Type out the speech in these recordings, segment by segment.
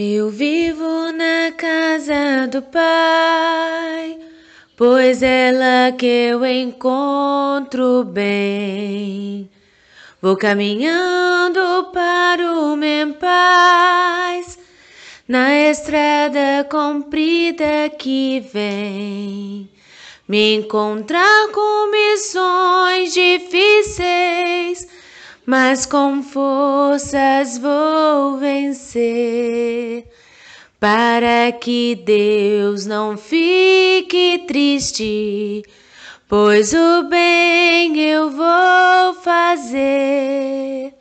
Eu vivo na casa do Pai, pois é lá que eu encontro bem. Vou caminhando para o meu paz, na estrada comprida que vem. Me encontrar com missões difíceis, mas com forças vou vencer. Para que Deus não fique triste, pois o bem eu vou fazer.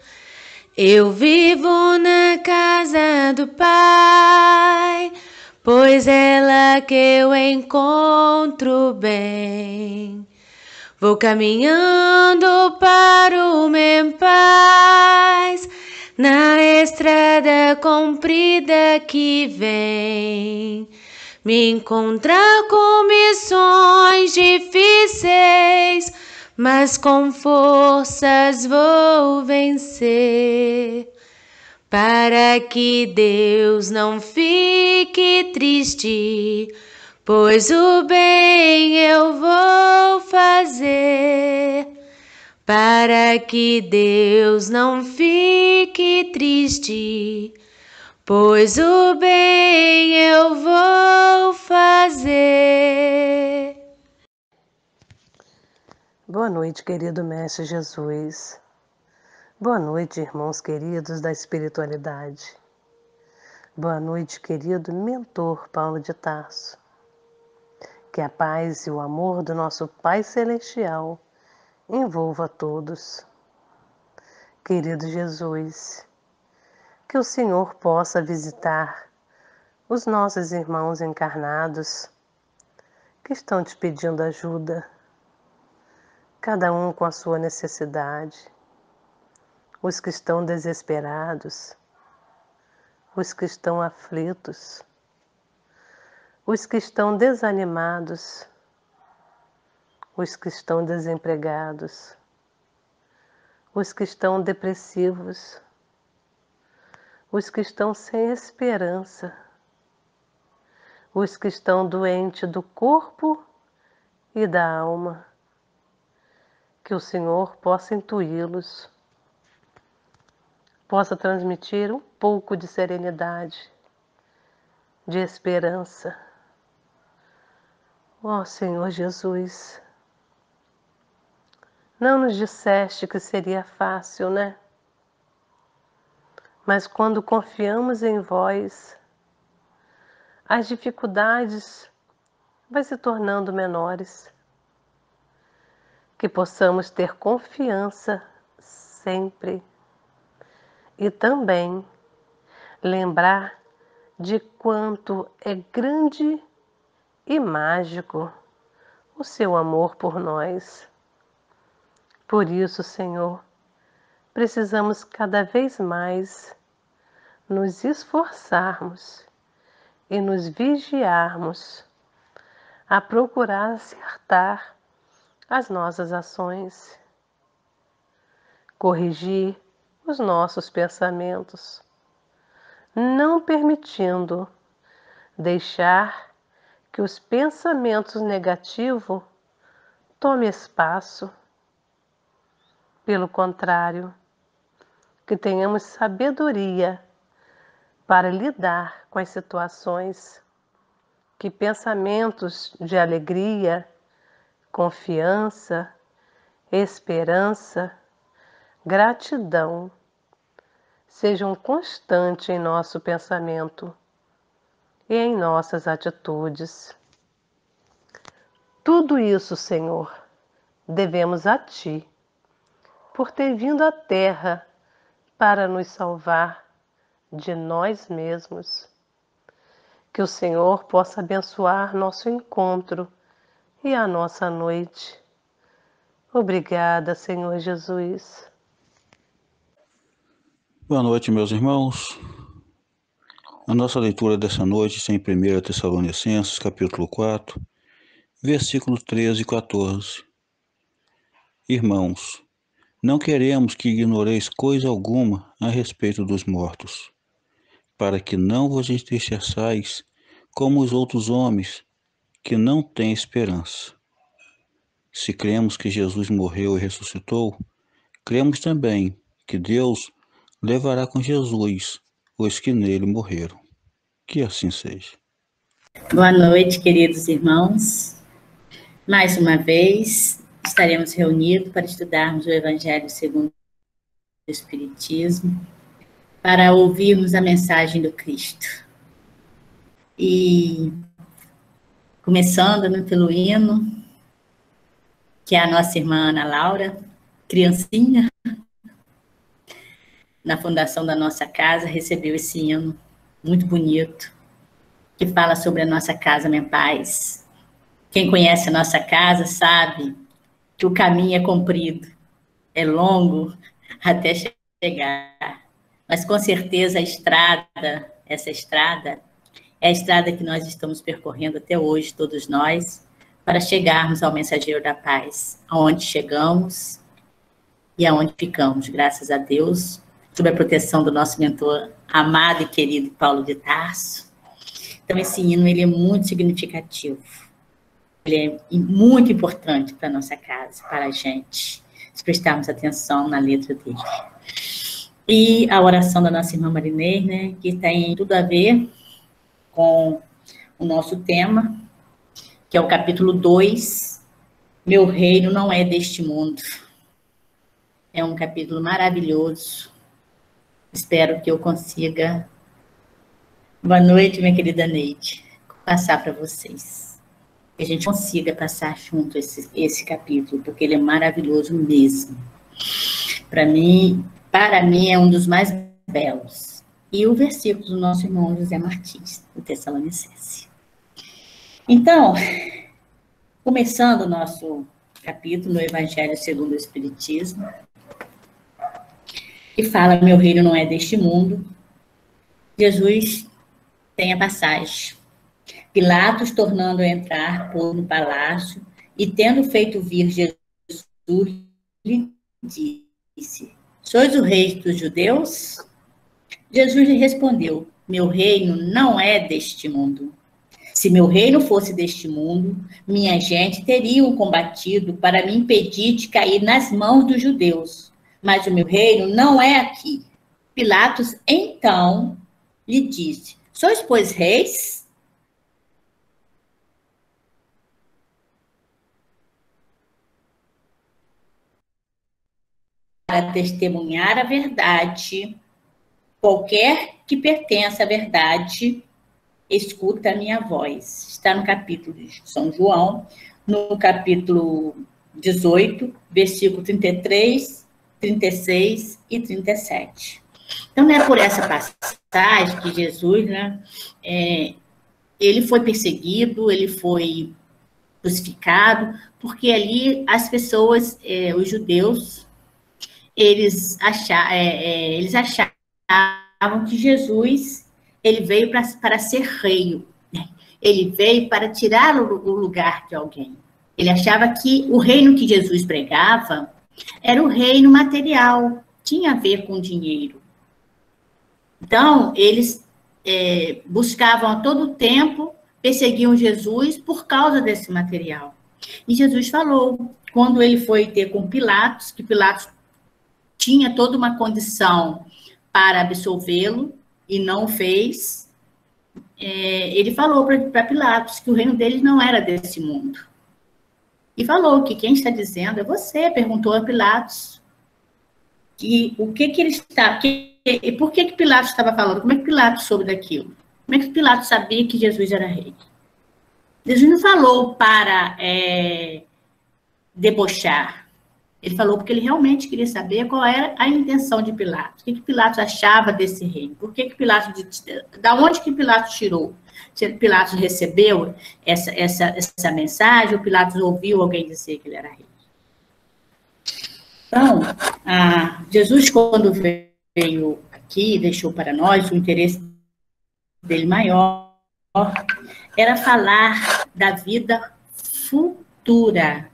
Eu vivo na casa do Pai, pois é lá que eu encontro bem. Vou caminhando para o meu paz, na estrada comprida que vem. Me encontrar com missões difíceis, mas com forças vou vencer. Para que Deus não fique triste, pois o bem eu vou fazer. Para que Deus não fique triste, pois o bem eu vou fazer. Boa noite, querido Mestre Jesus. Boa noite, irmãos queridos da espiritualidade. Boa noite, querido mentor Paulo de Tarso. Que a paz e o amor do nosso Pai Celestial envolva a todos. Querido Jesus, que o Senhor possa visitar os nossos irmãos encarnados que estão te pedindo ajuda, cada um com a sua necessidade, os que estão desesperados, os que estão aflitos, os que estão desanimados, os que estão desempregados, os que estão depressivos, os que estão sem esperança, os que estão doentes do corpo e da alma. Que o Senhor possa intuí-los, possa transmitir um pouco de serenidade, de esperança. Ó Senhor Jesus, não nos disseste que seria fácil, né? Mas quando confiamos em vós, as dificuldades vão se tornando menores. Que possamos ter confiança sempre e também lembrar de quanto é grande e mágico o seu amor por nós. Por isso, Senhor, precisamos cada vez mais nos esforçarmos e nos vigiarmos a procurar acertar as nossas ações, corrigir os nossos pensamentos, não permitindo deixar que os pensamentos negativos tomem espaço. Pelo contrário, que tenhamos sabedoria para lidar com as situações, que pensamentos de alegria, confiança, esperança, gratidão sejam constantes em nosso pensamento e em nossas atitudes. Tudo isso, Senhor, devemos a Ti, por ter vindo à Terra para nos salvar de nós mesmos. Que o Senhor possa abençoar nosso encontro e a nossa noite. Obrigada, Senhor Jesus. Boa noite, meus irmãos. A nossa leitura dessa noite está em 1 Tessalonicenses, capítulo 4, versículos 13 e 14. Irmãos, não queremos que ignoreis coisa alguma a respeito dos mortos, para que não vos entristeçais como os outros homens, que não têm esperança. Se cremos que Jesus morreu e ressuscitou, cremos também que Deus levará com Jesus os que nele morreram. Que assim seja. Boa noite, queridos irmãos. Mais uma vez, estaremos reunidos para estudarmos o Evangelho segundo o Espiritismo, para ouvirmos a mensagem do Cristo. E começando pelo hino, que é a nossa irmã Ana Laura, criancinha, na fundação da nossa casa, recebeu esse hino muito bonito, que fala sobre a nossa casa, minha paz. Quem conhece a nossa casa sabe que o caminho é comprido, é longo até chegar. Mas com certeza essa estrada, é a estrada que nós estamos percorrendo até hoje, todos nós, para chegarmos ao mensageiro da paz, aonde chegamos e aonde ficamos, graças a Deus, sob a proteção do nosso mentor amado e querido Paulo de Tarso. Então, esse hino ele é muito significativo. Ele é muito importante para a nossa casa, para a gente, se prestarmos atenção na letra dele. E a oração da nossa irmã Marinês, né, que tem tudo a ver com o nosso tema, que é o capítulo 2, Meu Reino Não É Deste Mundo. É um capítulo maravilhoso. Espero que eu consiga, boa noite, minha querida Neide, passar para vocês. Que a gente consiga passar junto esse capítulo, porque ele é maravilhoso mesmo. Para mim é um dos mais belos. E o versículo do nosso irmão José Martins, do Tessalonicense. Então, começando o nosso capítulo, no Evangelho segundo o Espiritismo, que fala, meu reino não é deste mundo, Jesus tem a passagem. Pilatos, tornando a entrar, pôs no palácio, e tendo feito vir Jesus, lhe disse, sois o rei dos judeus? Jesus lhe respondeu, meu reino não é deste mundo. Se meu reino fosse deste mundo, minha gente teria o combatido para me impedir de cair nas mãos dos judeus. Mas o meu reino não é aqui. Pilatos, então, lhe disse, sois, pois, reis? Para testemunhar a verdade, qualquer que pertença à verdade, escuta a minha voz. Está no capítulo de São João, no capítulo 18, versículo 33, 36 e 37. Então, não é por essa passagem que Jesus, né, ele foi perseguido, ele foi crucificado, porque ali as pessoas, os judeus, eles achavam que Jesus ele veio para ser rei, né? Ele veio para tirar o lugar de alguém. Ele achava que o reino que Jesus pregava era o reino material, tinha a ver com dinheiro. Então, eles buscavam a todo tempo, perseguiam Jesus por causa desse material. E Jesus falou, quando ele foi ter com Pilatos, que Pilatos tinha toda uma condição para absolvê-lo, e não o fez, ele falou para Pilatos que o reino dele não era desse mundo. E falou que quem está dizendo é você, perguntou a Pilatos. E o que ele está... por que Pilatos estava falando? Como é que Pilatos soube daquilo? Como é que Pilatos sabia que Jesus era rei? Jesus não falou para debochar. Ele falou porque ele realmente queria saber qual era a intenção de Pilatos. O que Pilatos achava desse reino? Por que Pilatos... Da onde que Pilatos tirou? Se Pilatos recebeu essa mensagem, ou Pilatos ouviu alguém dizer que ele era rei? Então, Jesus, quando veio aqui, deixou para nós o interesse dele maior, era falar da vida futura.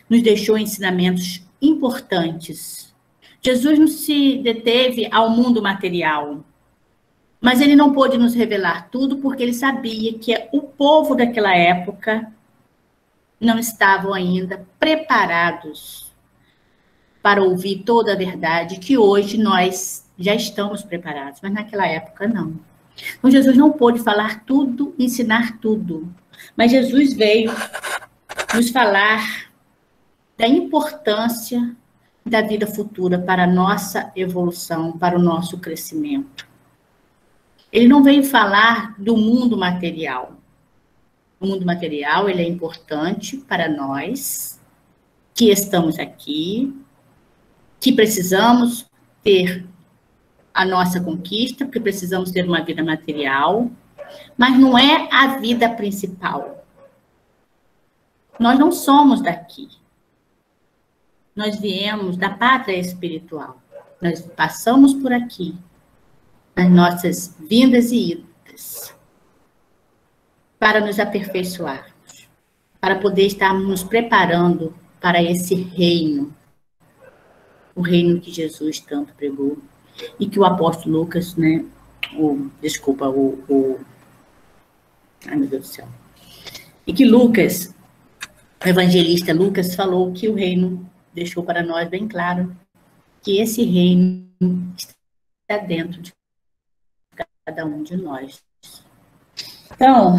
Nos deixou ensinamentos importantes. Jesus não se deteve ao mundo material, Mas ele não pôde nos revelar tudo porque ele sabia que o povo daquela época não estavam ainda preparados para ouvir toda a verdade, que hoje nós já estamos preparados, mas naquela época não. Então Jesus não pôde falar tudo, ensinar tudo, mas Jesus veio nos falar da importância da vida futura para a nossa evolução, para o nosso crescimento. Ele não veio falar do mundo material. O mundo material, ele é importante para nós, que estamos aqui, que precisamos ter a nossa conquista, porque precisamos ter uma vida material, mas não é a vida principal. Nós não somos daqui. Nós viemos da pátria espiritual. Nós passamos por aqui, nas nossas vindas e idas, para nos aperfeiçoarmos, para poder estarmos nos preparando para esse reino, o reino que Jesus tanto pregou, e que o apóstolo Lucas, né, ai meu Deus do céu, e que Lucas, o evangelista Lucas, falou que o reino deixou para nós bem claro que esse reino está dentro de cada um de nós. Então,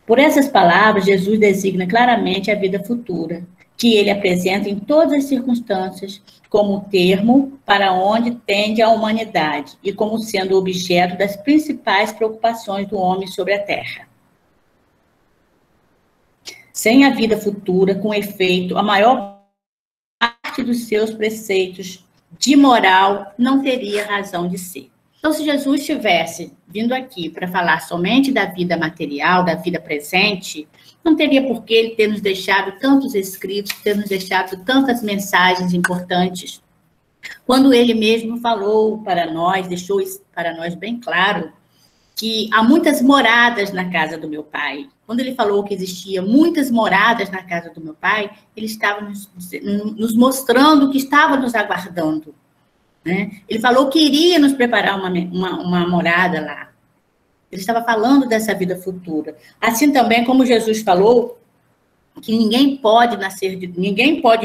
por essas palavras, Jesus designa claramente a vida futura, que ele apresenta em todas as circunstâncias como o termo para onde tende a humanidade e como sendo objeto das principais preocupações do homem sobre a terra. Sem a vida futura, com efeito, a maior parte dos seus preceitos de moral não teria razão de ser. Então, se Jesus tivesse vindo aqui para falar somente da vida material, da vida presente, não teria por que ele ter nos deixado tantos escritos, ter nos deixado tantas mensagens importantes. Quando ele mesmo falou para nós, deixou para nós bem claro, que há muitas moradas na casa do meu pai. Quando ele falou que existia muitas moradas na casa do meu pai, ele estava nos mostrando que estava nos aguardando. Né? Ele falou que iria nos preparar uma morada lá. Ele estava falando dessa vida futura. Assim também como Jesus falou que ninguém pode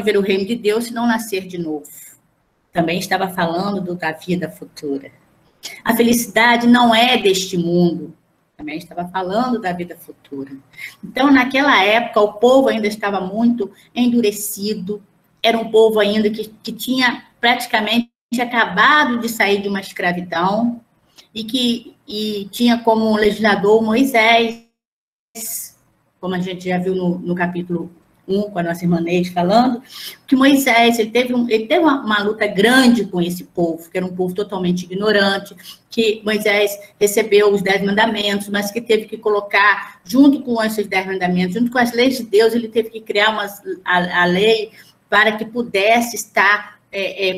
ver o reino de Deus se não nascer de novo. Também estava falando da vida futura. A felicidade não é deste mundo. Também estava falando da vida futura. Então, naquela época, o povo ainda estava muito endurecido. Era um povo ainda que tinha praticamente acabado de sair de uma escravidão e tinha como legislador Moisés, como a gente já viu no capítulo 1, com a nossa irmã Neide falando, que Moisés ele teve uma luta grande com esse povo, que era um povo totalmente ignorante, que Moisés recebeu os 10 mandamentos, mas que teve que colocar, junto com esses 10 mandamentos, junto com as leis de Deus, ele teve que criar a lei para que pudesse estar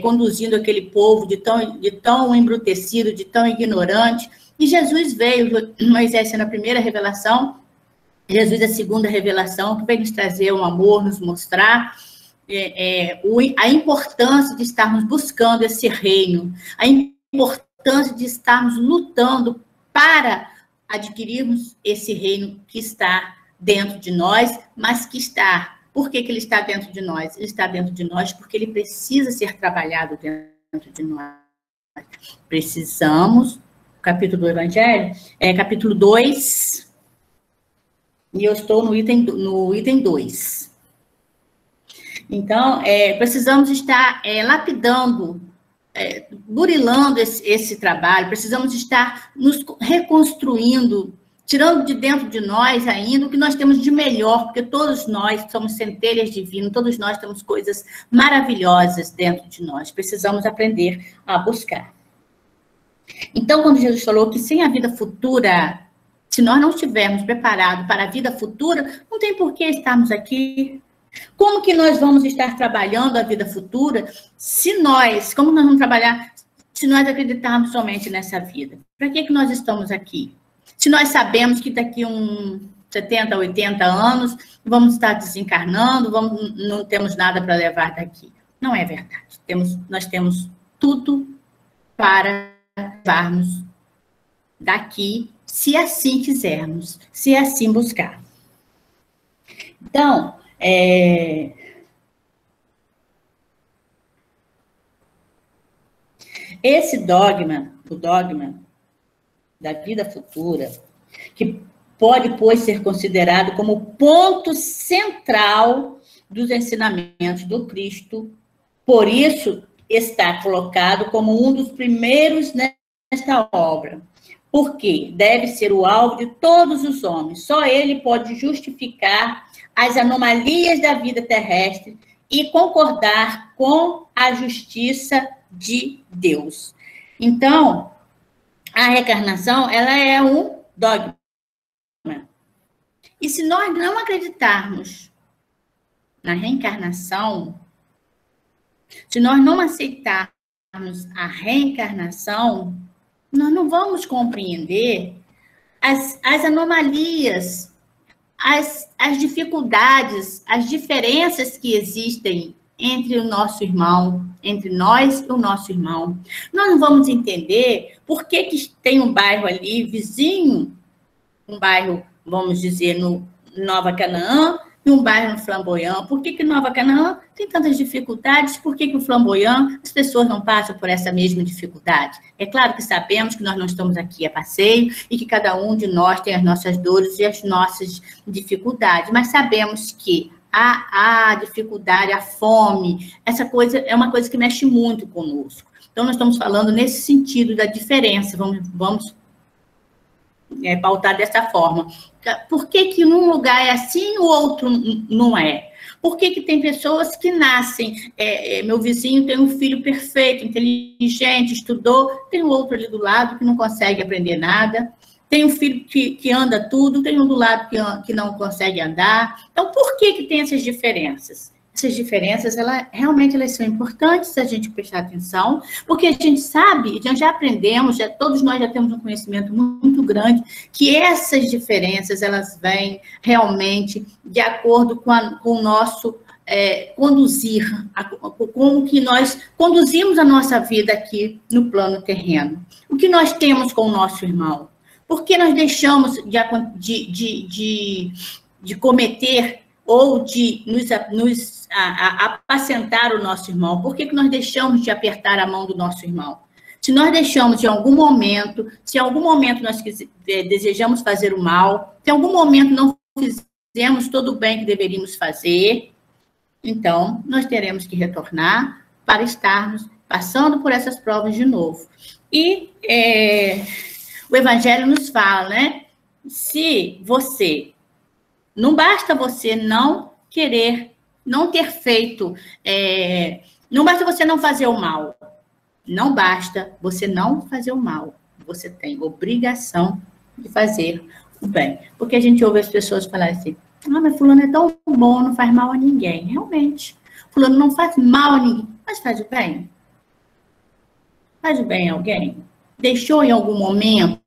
conduzindo aquele povo de tão embrutecido, de tão ignorante. E Jesus veio, Moisés sendo a primeira revelação, Jesus a segunda revelação, que veio nos trazer um amor, nos mostrar a importância de estarmos buscando esse reino, a importância de estarmos lutando para adquirirmos esse reino que está dentro de nós, mas que está... Por que ele está dentro de nós? Ele está dentro de nós porque ele precisa ser trabalhado dentro de nós. Precisamos, capítulo do Evangelho, capítulo 2, e eu estou no item 2. Então, precisamos estar lapidando, burilando esse trabalho, precisamos estar nos reconstruindo, tirando de dentro de nós ainda o que nós temos de melhor, porque todos nós somos centelhas divinas, todos nós temos coisas maravilhosas dentro de nós. Precisamos aprender a buscar. Então, quando Jesus falou que sem a vida futura, se nós não estivermos preparados para a vida futura, não tem por que estarmos aqui. Como que nós vamos estar trabalhando a vida futura como nós vamos trabalhar se nós acreditarmos somente nessa vida? Para que nós estamos aqui? Se nós sabemos que daqui 70, 80 anos vamos estar desencarnando, não temos nada para levar daqui. Não é verdade. Nós temos tudo para levarmos daqui, se assim quisermos, se assim buscar. Então, esse dogma, o dogma da vida futura, que pode, pois, ser considerado como ponto central dos ensinamentos do Cristo, por isso está colocado como um dos primeiros nesta obra, porque deve ser o alvo de todos os homens. Só ele pode justificar as anomalias da vida terrestre e concordar com a justiça de Deus. Então, a reencarnação, ela é um dogma. E se nós não acreditarmos na reencarnação, se nós não aceitarmos a reencarnação, nós não vamos compreender as anomalias, as dificuldades, as diferenças que existem entre o nosso irmão, entre nós e o nosso irmão. Nós não vamos entender por que tem um bairro ali, vizinho, um bairro, vamos dizer, no Nova Canaã, e um bairro no Flamboyant. Por que Nova Canaã tem tantas dificuldades? Por que o Flamboyant, as pessoas não passam por essa mesma dificuldade? É claro que sabemos que nós não estamos aqui a passeio e que cada um de nós tem as nossas dores e as nossas dificuldades, mas sabemos que a dificuldade, a fome, essa coisa é uma coisa que mexe muito conosco. Então, nós estamos falando nesse sentido da diferença, vamos pautar dessa forma. Por que num lugar é assim e o outro não é? Por que tem pessoas que nascem, meu vizinho tem um filho perfeito, inteligente, estudou, tem um outro ali do lado que não consegue aprender nada, tem um filho que anda tudo, tem um do lado que não consegue andar. Então, por que tem essas diferenças? Essas diferenças, realmente elas são importantes se a gente prestar atenção, porque a gente sabe, já aprendemos, todos nós já temos um conhecimento muito grande, que essas diferenças, elas vêm realmente de acordo com o nosso conduzir, com o que nós conduzimos a nossa vida aqui no plano terreno. O que nós temos com o nosso irmão? Por que nós deixamos de cometer ou de nos apacentar o nosso irmão? Por que nós deixamos de apertar a mão do nosso irmão? Se nós deixamos se em algum momento nós desejamos fazer o mal, se em algum momento não fizemos todo o bem que deveríamos fazer, então nós teremos que retornar para estarmos passando por essas provas de novo. E o Evangelho nos fala, né? Se você... Não basta você não querer, não ter feito... não basta você não fazer o mal. Não basta você não fazer o mal. Você tem obrigação de fazer o bem. Porque a gente ouve as pessoas falarem assim, mas fulano é tão bom, não faz mal a ninguém. Realmente. Fulano não faz mal a ninguém, mas faz o bem. Faz o bem a alguém. Deixou em algum momento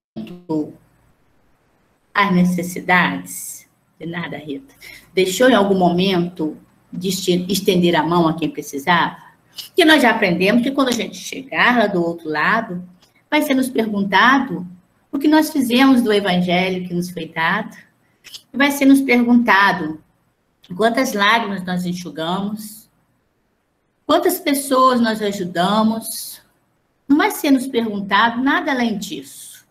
as necessidades? De nada, Rita. Deixou em algum momento de estender a mão a quem precisava? Que nós já aprendemos que quando a gente chegar lá do outro lado, vai ser nos perguntado o que nós fizemos do evangelho que nos foi dado. Vai ser nos perguntado quantas lágrimas nós enxugamos, quantas pessoas nós ajudamos. Não vai ser nos perguntado nada além disso.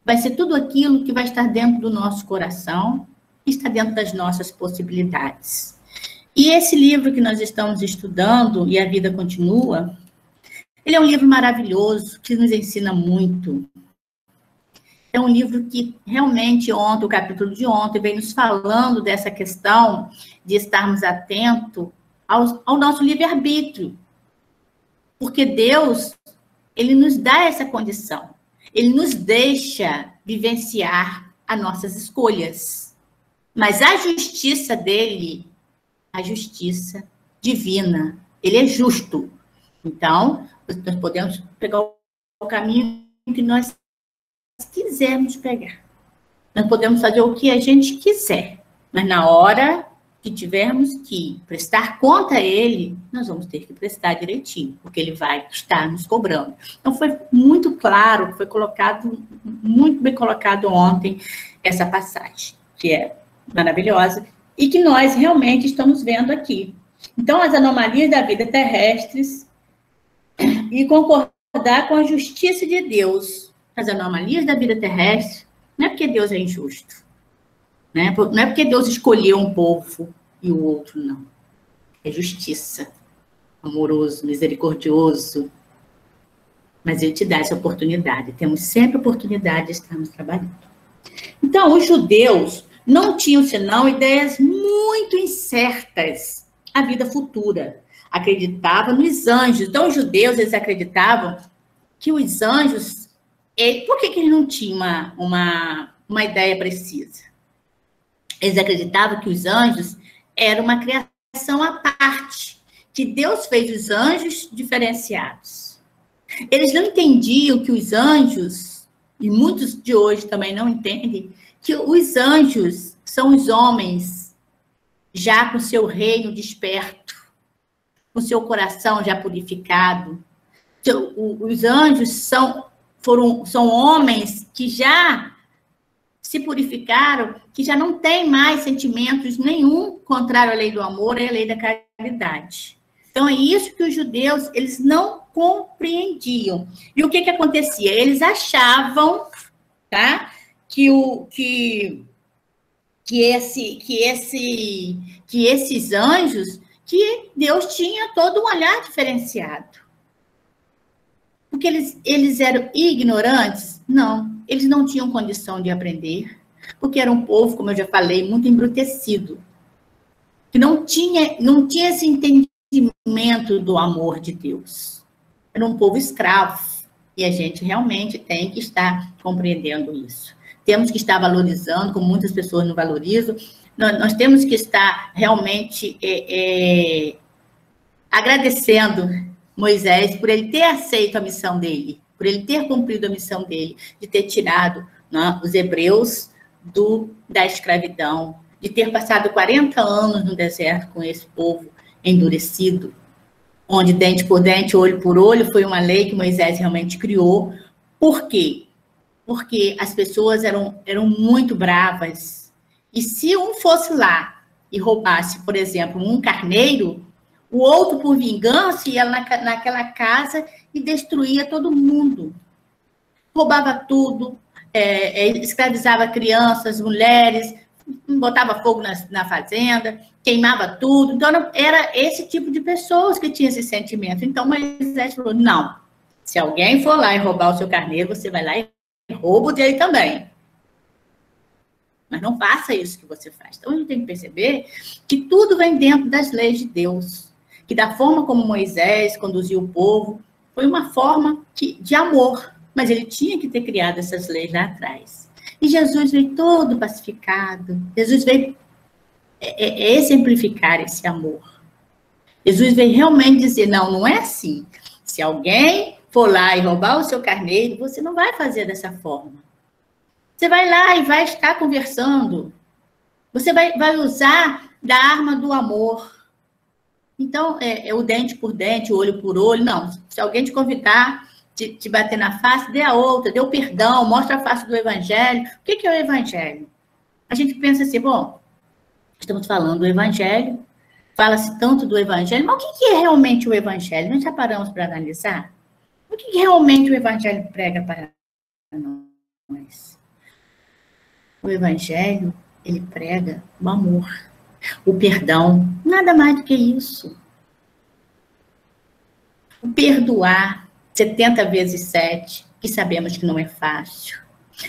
Vai ser tudo aquilo que vai estar dentro do nosso coração, está dentro das nossas possibilidades. E esse livro que nós estamos estudando, E a Vida Continua, ele é um livro maravilhoso, que nos ensina muito. É um livro que realmente ontem, o capítulo de ontem, vem nos falando dessa questão de estarmos atentos ao nosso livre-arbítrio. Porque Deus, ele nos dá essa condição. Ele nos deixa vivenciar as nossas escolhas. Mas a justiça dele, a justiça divina, ele é justo. Então, nós podemos pegar o caminho que nós quisermos pegar. Nós podemos fazer o que a gente quiser, mas na hora que tivermos que prestar conta a ele, nós vamos ter que prestar direitinho, porque ele vai estar nos cobrando. Então, foi muito claro, foi colocado, muito bem colocado ontem, essa passagem, que é maravilhosa, e que nós realmente estamos vendo aqui. Então, as anomalias da vida terrestres e concordar com a justiça de Deus. As anomalias da vida terrestre, não é porque Deus é injusto. Não é porque Deus escolheu um povo e o outro não. É justiça, amoroso, misericordioso. Mas Ele te dá essa oportunidade. Temos sempre oportunidade de estarmos trabalhando. Então, os judeus não tinham, senão, ideias muito incertas à vida futura. Acreditavam nos anjos. Então, os judeus, eles acreditavam que os anjos... Por que eles não tinham uma ideia precisa? Eles acreditavam que os anjos eram uma criação à parte, que Deus fez os anjos diferenciados. Eles não entendiam que os anjos, e muitos de hoje também não entendem, que os anjos são os homens já com seu reino desperto, com seu coração já purificado. Os anjos são homens que já se purificaram, que já não tem mais sentimentos nenhum contrário à lei do amor e à lei da caridade. Então, é isso que os judeus, eles não compreendiam. E o que acontecia? Eles achavam, tá, que esses anjos, que Deus tinha todo um olhar diferenciado. Porque eles eram ignorantes? Não. Eles não tinham condição de aprender, porque era um povo, como eu já falei, muito embrutecido, que não tinha esse entendimento do amor de Deus. Era um povo escravo, e a gente realmente tem que estar compreendendo isso. Temos que estar valorizando, como muitas pessoas não valorizam, nós temos que estar realmente agradecendo Moisés por ele ter aceito a missão dele, por ele ter cumprido a missão dele, de ter tirado, né, os hebreus da escravidão, de ter passado 40 anos no deserto com esse povo endurecido, onde dente por dente, olho por olho, foi uma lei que Moisés realmente criou. Por quê? Porque as pessoas eram muito bravas. E se um fosse lá e roubasse, por exemplo, um carneiro, o outro, por vingança, ia naquela casa e destruía todo mundo. Roubava tudo, escravizava crianças, mulheres, botava fogo na fazenda, queimava tudo. Então, era esse tipo de pessoas que tinha esse sentimento. Então, Moisés falou, não, se alguém for lá e roubar o seu carneiro, você vai lá e rouba o dele também. Mas não faça isso que você faz. Então, a gente tem que perceber que tudo vem dentro das leis de Deus. Que da forma como Moisés conduziu o povo, foi uma forma de amor. Mas ele tinha que ter criado essas leis lá atrás. E Jesus veio todo pacificado. Jesus veio exemplificar esse amor. Jesus veio realmente dizer, não é assim. Se alguém for lá e roubar o seu carneiro, você não vai fazer dessa forma. Você vai lá e vai estar conversando. Você vai usar da arma do amor. Então, é o dente por dente, o olho por olho. Não, se alguém te convidar, te bater na face, dê a outra, dê o perdão, mostra a face do evangelho. O que é o evangelho? A gente pensa assim, bom, estamos falando do evangelho, fala-se tanto do evangelho, mas o que é realmente o evangelho? Nós já paramos para analisar? O que realmente o evangelho prega para nós? O evangelho, ele prega o amor, o perdão, nada mais do que isso. O perdoar 70 vezes 7, que sabemos que não é fácil.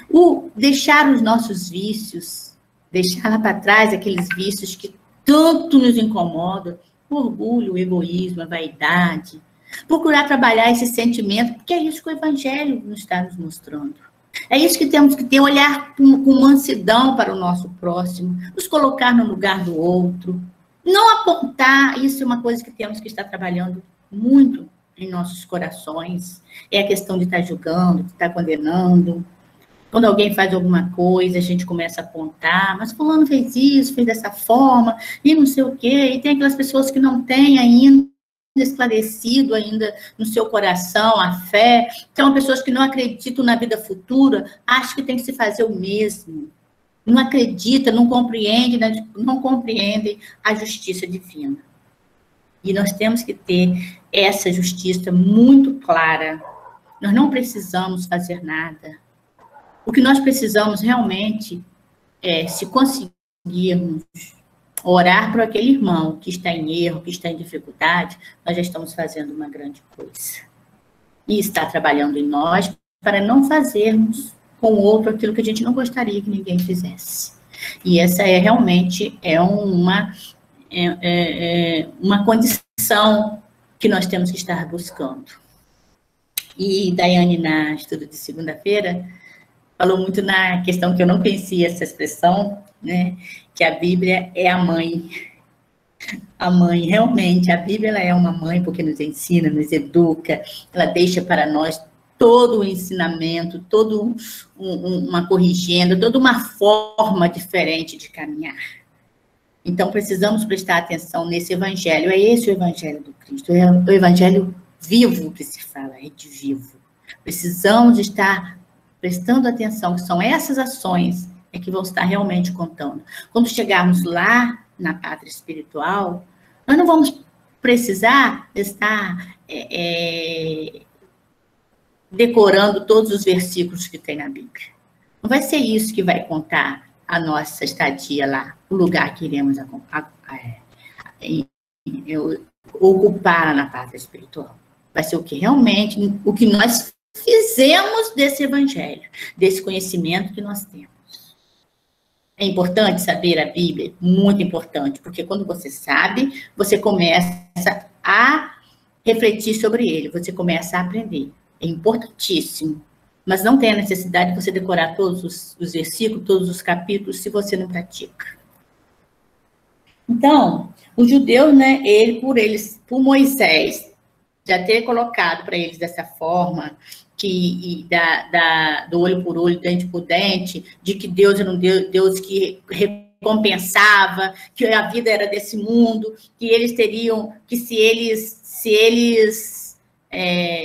O deixar os nossos vícios, deixar lá para trás aqueles vícios que tanto nos incomodam, o orgulho, o egoísmo, a vaidade. Procurar trabalhar esse sentimento, porque é isso que o evangelho nos está nos mostrando. É isso que temos que ter, olhar com mansidão para o nosso próximo, nos colocar no lugar do outro, não apontar. Isso é uma coisa que temos que estar trabalhando muito em nossos corações. É a questão de estar julgando, de estar condenando. Quando alguém faz alguma coisa, a gente começa a apontar, mas fulano fez isso, fez dessa forma, e não sei o quê, e tem aquelas pessoas que não têm ainda esclarecido ainda no seu coração a fé, são pessoas que não acreditam na vida futura, acham que tem que se fazer o mesmo, não acredita, não compreende a justiça divina. E nós temos que ter essa justiça muito clara. Nós não precisamos fazer nada. O que nós precisamos realmente é, se conseguirmos orar por aquele irmão que está em erro, que está em dificuldade, nós já estamos fazendo uma grande coisa. E está trabalhando em nós para não fazermos com o outro aquilo que a gente não gostaria que ninguém fizesse. E essa é realmente uma condição que nós temos que estar buscando. E Daiane, na estudo de segunda-feira, falou muito na questão que eu não conhecia essa expressão, né? Que a Bíblia é a mãe. A mãe, realmente, a Bíblia ela é uma mãe porque nos ensina, nos educa, ela deixa para nós todo o ensinamento, todo uma corrigenda, toda uma forma diferente de caminhar. Então, precisamos prestar atenção nesse evangelho. É esse o evangelho do Cristo, é o evangelho vivo que se fala, é de vivo. Precisamos estar prestando atenção, que são essas ações que vão estar realmente contando. Quando chegarmos lá, na pátria espiritual, nós não vamos precisar estar decorando todos os versículos que tem na Bíblia. Não vai ser isso que vai contar a nossa estadia lá, o lugar que iremos ocupar na pátria espiritual. Vai ser o que realmente, o que nós fizemos desse evangelho, desse conhecimento que nós temos. É importante saber a Bíblia? Muito importante, porque quando você sabe, você começa a refletir sobre ele, você começa a aprender. É importantíssimo, mas não tem a necessidade de você decorar todos os versículos, todos os capítulos, se você não pratica. Então, os judeus, né, por Moisés, já ter colocado para eles dessa forma, do olho por olho, dente por dente, de que Deus era um Deus que recompensava, que a vida era desse mundo, que eles teriam, que se eles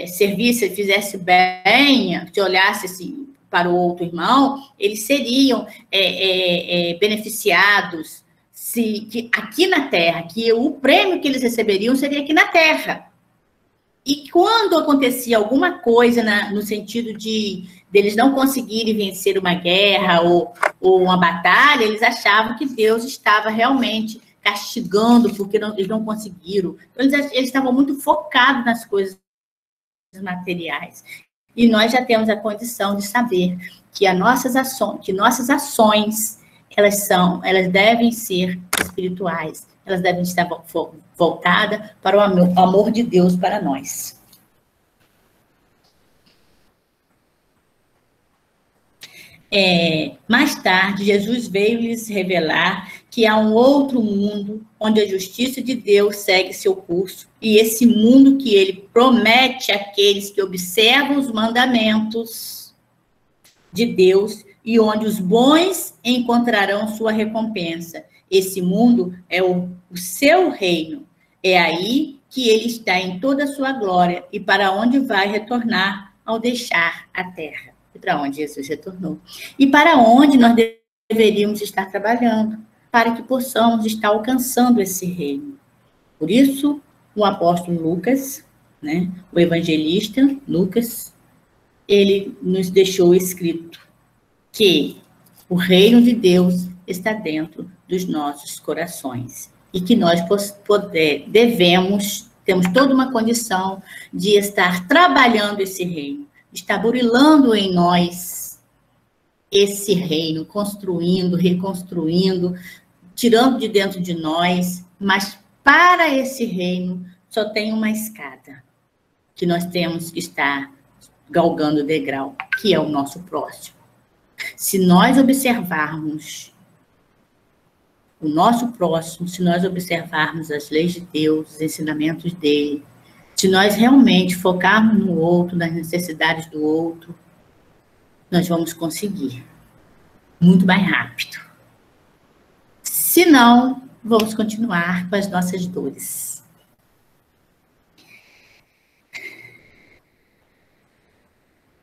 servissem, fizessem bem, se olhassem para o outro irmão, eles seriam beneficiados que aqui na Terra, que o prêmio que eles receberiam seria aqui na Terra. E quando acontecia alguma coisa no sentido de eles não conseguirem vencer uma guerra ou uma batalha, eles achavam que Deus estava realmente castigando porque eles não conseguiram. Então, eles estavam muito focados nas coisas materiais. E nós já temos a condição de saber que nossas ações elas devem ser espirituais. Elas devem estar voltadas para o amor de Deus para nós. Mais tarde, Jesus veio lhes revelar que há um outro mundo onde a justiça de Deus segue seu curso, e esse mundo que ele promete àqueles que observam os mandamentos de Deus e onde os bons encontrarão sua recompensa. Esse mundo é o seu reino. É aí que ele está em toda a sua glória e para onde vai retornar ao deixar a terra. E para onde Jesus retornou. E para onde nós deveríamos estar trabalhando, para que possamos estar alcançando esse reino. Por isso, o apóstolo Lucas, né, o evangelista Lucas, ele nos deixou escrito que o reino de Deus está dentro dos nossos corações e que nós temos toda uma condição de estar trabalhando esse reino, estar burilando em nós esse reino, construindo, reconstruindo, tirando de dentro de nós, mas para esse reino só tem uma escada que nós temos que estar galgando o degrau, que é o nosso próximo. Se nós observarmos o nosso próximo, se nós observarmos as leis de Deus, os ensinamentos dele, se nós realmente focarmos no outro, nas necessidades do outro, nós vamos conseguir muito mais rápido. Se não, vamos continuar com as nossas dores.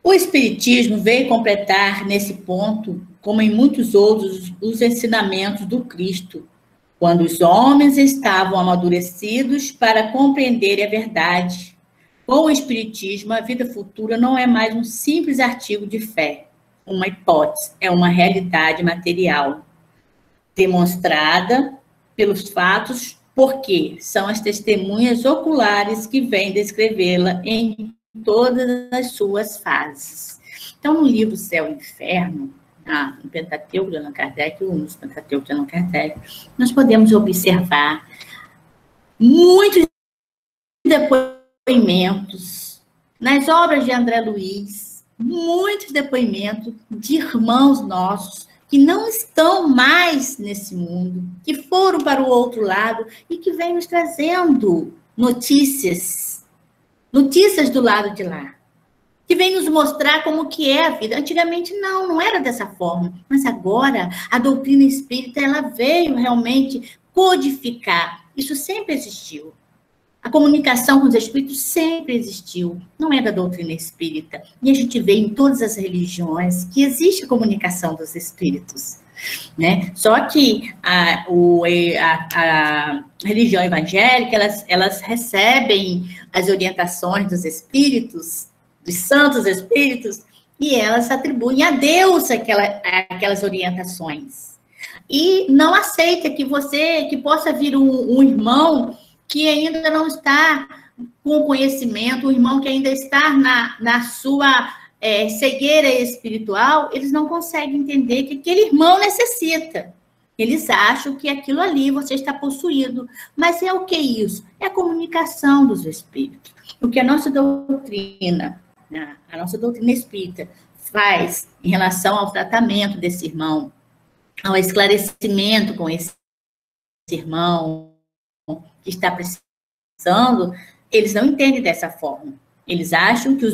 O Espiritismo veio completar nesse ponto, como em muitos outros, os ensinamentos do Cristo, quando os homens estavam amadurecidos para compreender a verdade. Com o Espiritismo, a vida futura não é mais um simples artigo de fé, uma hipótese, é uma realidade material, demonstrada pelos fatos, porque são as testemunhas oculares que vêm descrevê-la em todas as suas fases. Então, no livro Céu e Inferno, no Pentateuco de Allan Kardec, nos Pentateuco de Allan Kardec, nós podemos observar muitos depoimentos nas obras de André Luiz, muitos depoimentos de irmãos nossos que não estão mais nesse mundo, que foram para o outro lado e que vêm nos trazendo notícias do lado de lá, que vem nos mostrar como que é a vida. Antigamente não era dessa forma, mas agora a doutrina espírita ela veio realmente codificar. Isso sempre existiu. A comunicação com os espíritos sempre existiu, não é da doutrina espírita. E a gente vê em todas as religiões que existe a comunicação dos espíritos, né? Só que a religião evangélica, elas recebem as orientações dos espíritos, dos santos espíritos, e elas atribuem a Deus aquelas orientações. E não aceita que possa vir um irmão que ainda não está com conhecimento, um irmão que ainda está na sua cegueira espiritual, eles não conseguem entender que aquele irmão necessita. Eles acham que aquilo ali você está possuído. Mas é o que isso? É a comunicação dos espíritos. O que a nossa doutrina espírita faz em relação ao tratamento desse irmão, ao esclarecimento com esse irmão que está precisando, eles não entendem dessa forma. Eles acham que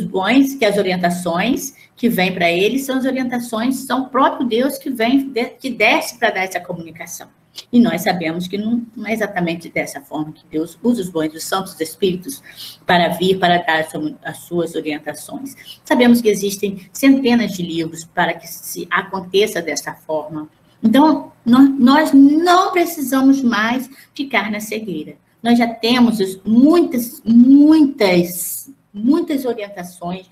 que as orientações que vêm para eles são as orientações, são o próprio Deus que desce para dar essa comunicação. E nós sabemos que não é exatamente dessa forma que Deus usa os bons, os santos espíritos, para dar as suas orientações. Sabemos que existem centenas de livros para que se aconteça dessa forma. Então, nós não precisamos mais ficar na cegueira. Nós já temos muitas orientações,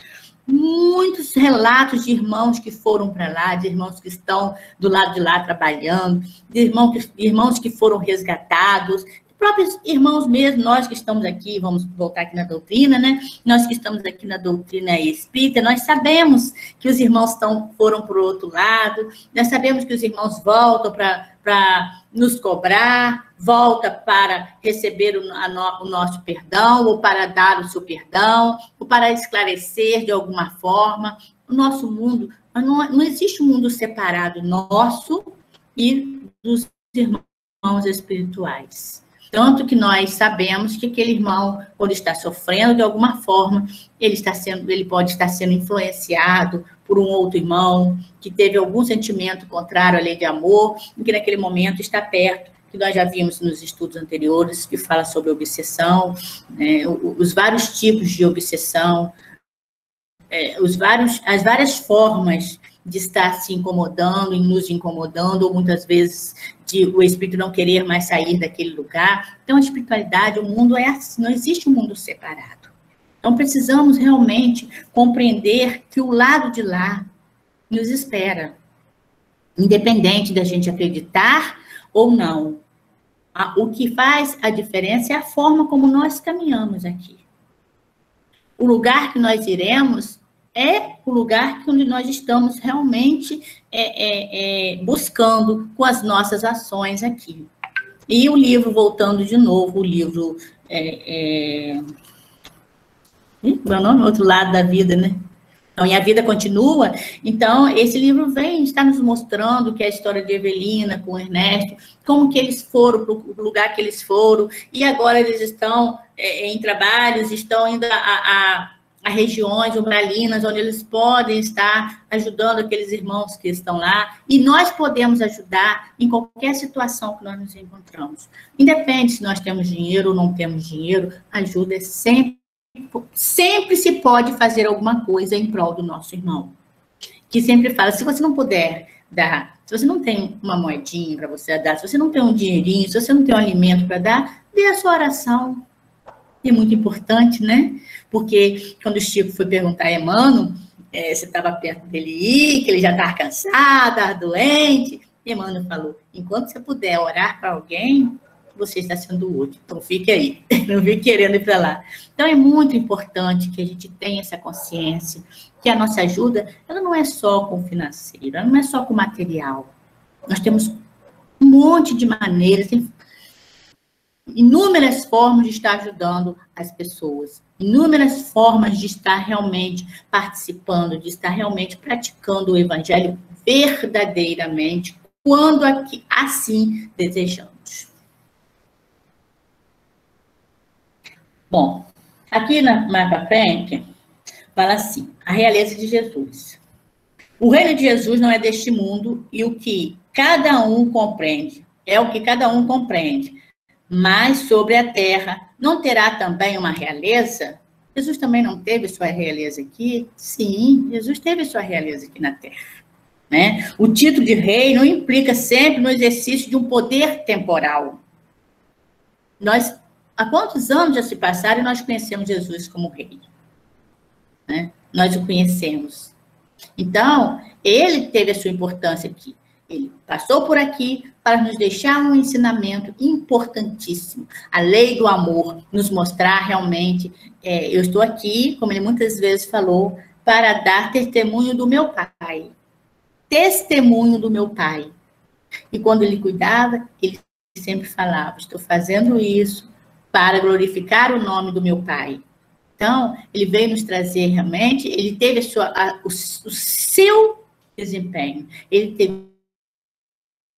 muitos relatos de irmãos que foram para lá, de irmãos que estão do lado de lá trabalhando, de irmãos que foram resgatados, próprios irmãos mesmo, nós que estamos aqui, vamos voltar aqui na doutrina, né? Nós que estamos aqui na doutrina espírita, nós sabemos que os irmãos foram para o outro lado, nós sabemos que os irmãos voltam para nos cobrar, volta para receber o nosso perdão, ou para dar o seu perdão, ou para esclarecer de alguma forma. O nosso mundo, não existe um mundo separado nosso e dos irmãos espirituais. Tanto que nós sabemos que aquele irmão, quando está sofrendo de alguma forma, ele pode estar sendo influenciado por um outro irmão que teve algum sentimento contrário à lei de amor, e que naquele momento está perto, que nós já vimos nos estudos anteriores, que fala sobre obsessão, os vários tipos de obsessão, as várias formas de estar se incomodando e nos incomodando, ou muitas vezes de o espírito não querer mais sair daquele lugar. Então, a espiritualidade, o mundo é assim, não existe um mundo separado. Então, precisamos realmente compreender que o lado de lá nos espera, independente da gente acreditar ou não. O que faz a diferença é a forma como nós caminhamos aqui. O lugar que nós iremos é o lugar onde nós estamos realmente buscando com as nossas ações aqui. E o livro, voltando de novo, o livro... meu nome? Outro lado da vida, né? Então, e a vida continua. Então, esse livro está nos mostrando que é a história de Evelina com Ernesto, como que eles foram para o lugar que eles foram, e agora eles estão em trabalhos, estão ainda a regiões umbralinas, onde eles podem estar ajudando aqueles irmãos que estão lá, e nós podemos ajudar em qualquer situação que nós nos encontramos. Independe se nós temos dinheiro ou não temos dinheiro, ajuda é sempre se pode fazer alguma coisa em prol do nosso irmão. Que sempre fala, se você não puder dar, se você não tem uma moedinha para você dar, se você não tem um dinheirinho, se você não tem um alimento para dar, dê a sua oração. É muito importante, né? Porque quando o Chico foi perguntar a Emmanuel, se estava perto dele ir, que ele já estava cansado, estava doente, Emmanuel falou, enquanto você puder orar para alguém, você está sendo útil. Então, fique aí, não fique querendo ir para lá. Então, é muito importante que a gente tenha essa consciência, que a nossa ajuda, ela não é só com o financeiro, ela não é só com o material. Nós temos um monte de maneiras, inúmeras formas de estar ajudando as pessoas, inúmeras formas de estar realmente participando, de estar realmente praticando o evangelho verdadeiramente, quando assim desejamos. Bom, aqui mais para frente, fala assim, a realeza de Jesus. O reino de Jesus não é deste mundo e o que cada um compreende, é o que cada um compreende. Mas sobre a terra não terá também uma realeza? Jesus também não teve sua realeza aqui? Sim, Jesus teve sua realeza aqui na terra. Né? O título de rei não implica sempre no exercício de um poder temporal. Há quantos anos já se passaram e nós conhecemos Jesus como rei? Né? Nós o conhecemos. Então, ele teve a sua importância aqui. Ele passou por aqui para nos deixar um ensinamento importantíssimo. A lei do amor, nos mostrar realmente, eu estou aqui, como ele muitas vezes falou, para dar testemunho do meu Pai. Testemunho do meu Pai. E quando ele cuidava, ele sempre falava, estou fazendo isso para glorificar o nome do meu Pai. Então, ele veio nos trazer realmente, ele teve o seu desempenho, ele teve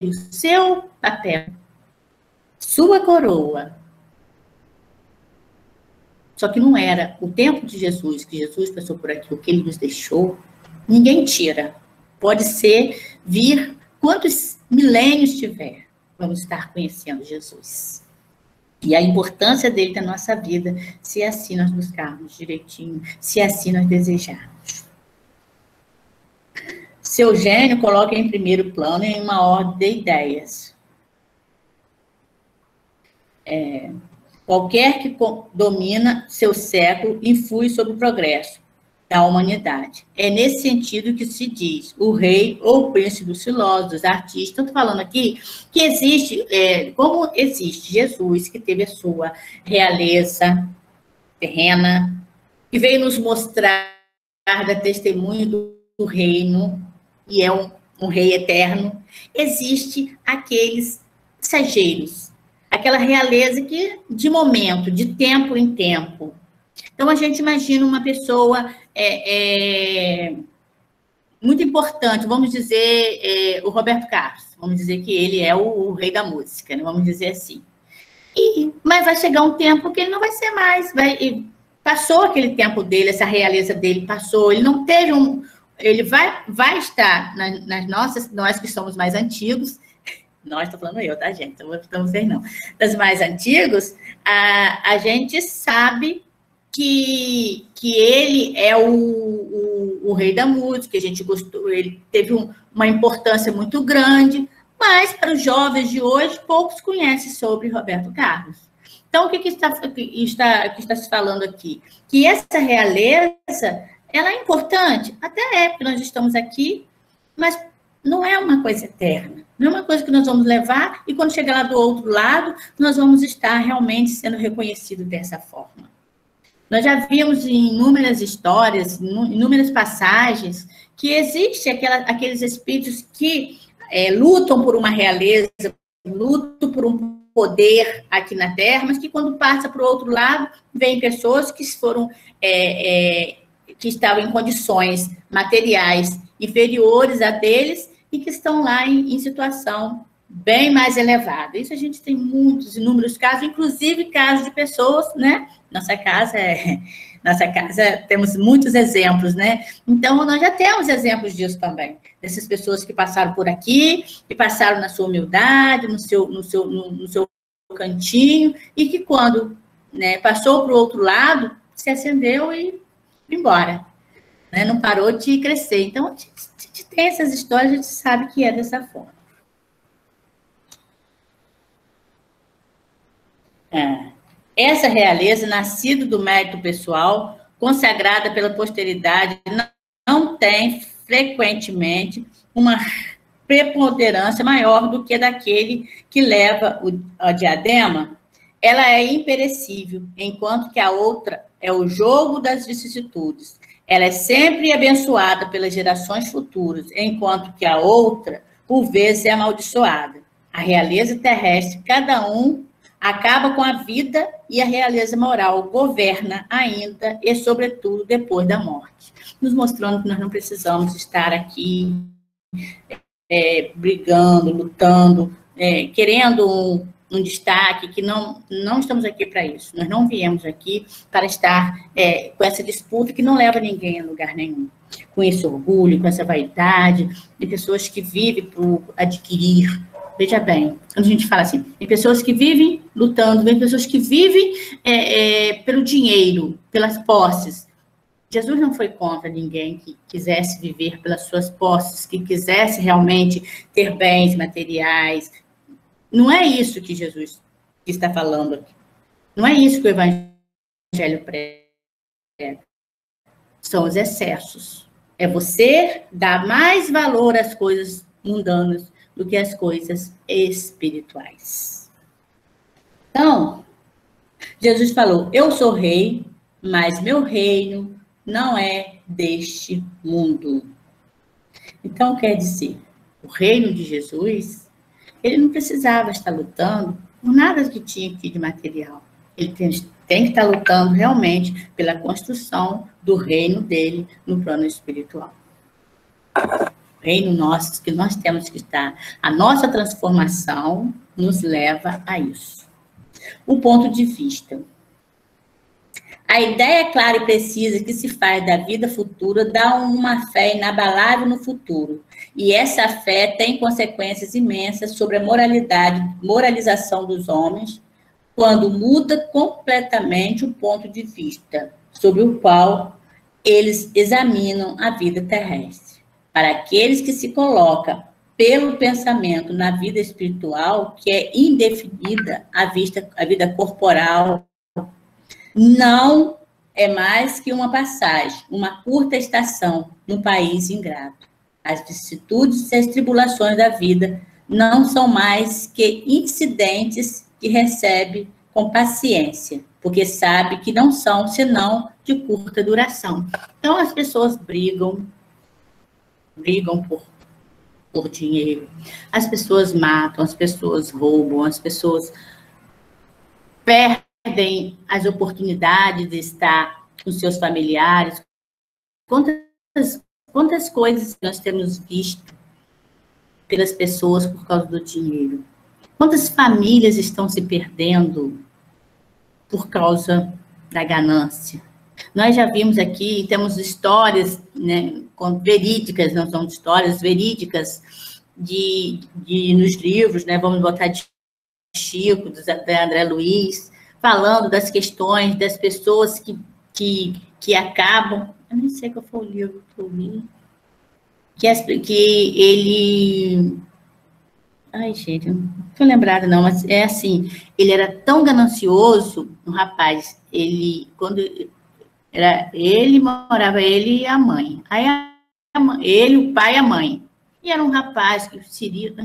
o seu papel, sua coroa. Só que não era o tempo de Jesus, que Jesus passou por aqui, o que ele nos deixou, ninguém tira. Pode ser vir quantos milênios tiver, vamos estar conhecendo Jesus. E a importância dele na nossa vida, se assim nós buscarmos direitinho, se assim nós desejarmos. Seu gênio coloca em primeiro plano em uma ordem de ideias. Qualquer que domina seu século influi sobre o progresso da humanidade. É nesse sentido que se diz o rei ou o príncipe dos filósofos, artistas. Estou falando aqui que existe, como existe Jesus, que teve a sua realeza terrena, que veio nos mostrar, dar testemunho do reino, e é um rei eterno, existe aqueles mensageiros, aquela realeza que, de momento, de tempo em tempo. Então, a gente imagina uma pessoa muito importante, vamos dizer, o Roberto Carlos, vamos dizer que ele é o rei da música, né? Vamos dizer assim. Mas vai chegar um tempo que ele não vai ser mais, passou aquele tempo dele, essa realeza dele passou, ele não teve ele vai estar nas nossas, nós que somos mais antigos, nós, estou falando eu, tá, gente? Não estamos vocês, não. Das mais antigos, a gente sabe que ele é o rei da música, a gente gostou, ele teve uma importância muito grande, mas para os jovens de hoje, poucos conhecem sobre Roberto Carlos. Então, o que está se falando aqui? Que essa realeza, ela é importante, até porque nós estamos aqui, mas não é uma coisa eterna, não é uma coisa que nós vamos levar e quando chegar lá do outro lado, nós vamos estar realmente sendo reconhecidos dessa forma. Nós já vimos em inúmeras histórias, inúmeras passagens, que existem aqueles espíritos que lutam por uma realeza, lutam por um poder aqui na Terra, mas que quando passa para o outro lado, vem pessoas que foram, que estavam em condições materiais inferiores a deles e que estão lá em situação bem mais elevada. Isso a gente tem inúmeros casos, inclusive casos de pessoas, né? Nossa casa Nossa casa, temos muitos exemplos, né? Então, nós já temos exemplos disso também. Dessas pessoas que passaram por aqui, que passaram na sua humildade, no seu cantinho, e que quando, né, passou para o outro lado, se acendeu e foi embora. Né? Não parou de crescer. Então, a gente tem essas histórias, a gente sabe que é dessa forma. Essa realeza, nascida do mérito pessoal, consagrada pela posteridade, não tem, frequentemente, uma preponderância maior do que daquele que leva a diadema. Ela é imperecível, enquanto que a outra é o jogo das vicissitudes. Ela é sempre abençoada pelas gerações futuras, enquanto que a outra, por vezes, é amaldiçoada. A realeza terrestre, cada um acaba com a vida, e a realeza moral governa ainda e, sobretudo, depois da morte. Nos mostrando que nós não precisamos estar aqui brigando, lutando, querendo um destaque, que não estamos aqui para isso. Nós não viemos aqui para estar com essa disputa que não leva ninguém a lugar nenhum. Com esse orgulho, com essa vaidade, de pessoas que vivem por adquirir. Veja bem, quando a gente fala assim, tem pessoas que vivem lutando, tem pessoas que vivem pelo dinheiro, pelas posses. Jesus não foi contra ninguém que quisesse viver pelas suas posses, que quisesse realmente ter bens materiais. Não é isso que Jesus está falando aqui. Não é isso que o Evangelho prega. São os excessos. É você dar mais valor às coisas mundanas do que às coisas espirituais. Então, Jesus falou, eu sou rei, mas meu reino não é deste mundo. Então, quer dizer, o reino de Jesus, ele não precisava estar lutando por nada que tinha aqui de material. Ele tem que estar lutando realmente pela construção do reino dele no plano espiritual. Reino nosso, que nós temos que estar. A nossa transformação nos leva a isso. O ponto de vista. A ideia clara e precisa que se faz da vida futura dá uma fé inabalável no futuro. E essa fé tem consequências imensas sobre a moralização dos homens, quando muda completamente o ponto de vista sobre o qual eles examinam a vida terrestre. Para aqueles que se colocam pelo pensamento na vida espiritual, que é indefinida, a vida corporal não é mais que uma passagem, uma curta estação num país ingrato. As vicissitudes e as tribulações da vida não são mais que incidentes que recebe com paciência, porque sabe que não são senão de curta duração. Então, as pessoas brigam por dinheiro, as pessoas matam, as pessoas roubam, as pessoas perdem as oportunidades de estar com seus familiares. Quantas coisas nós temos visto pelas pessoas por causa do dinheiro? Quantas famílias estão se perdendo por causa da ganância? Nós já vimos aqui, temos histórias, né, verídicas, não são histórias verídicas, nos livros, né, vamos botar de Chico, do André Luiz, falando das questões das pessoas que acabam, eu nem sei qual foi o livro que eu li, que ele... Ai, gente, não estou lembrada não, mas é assim, ele era tão ganancioso, um rapaz, morava ele e a mãe. Aí ele, o pai e a mãe. E era um rapaz, Cirilo,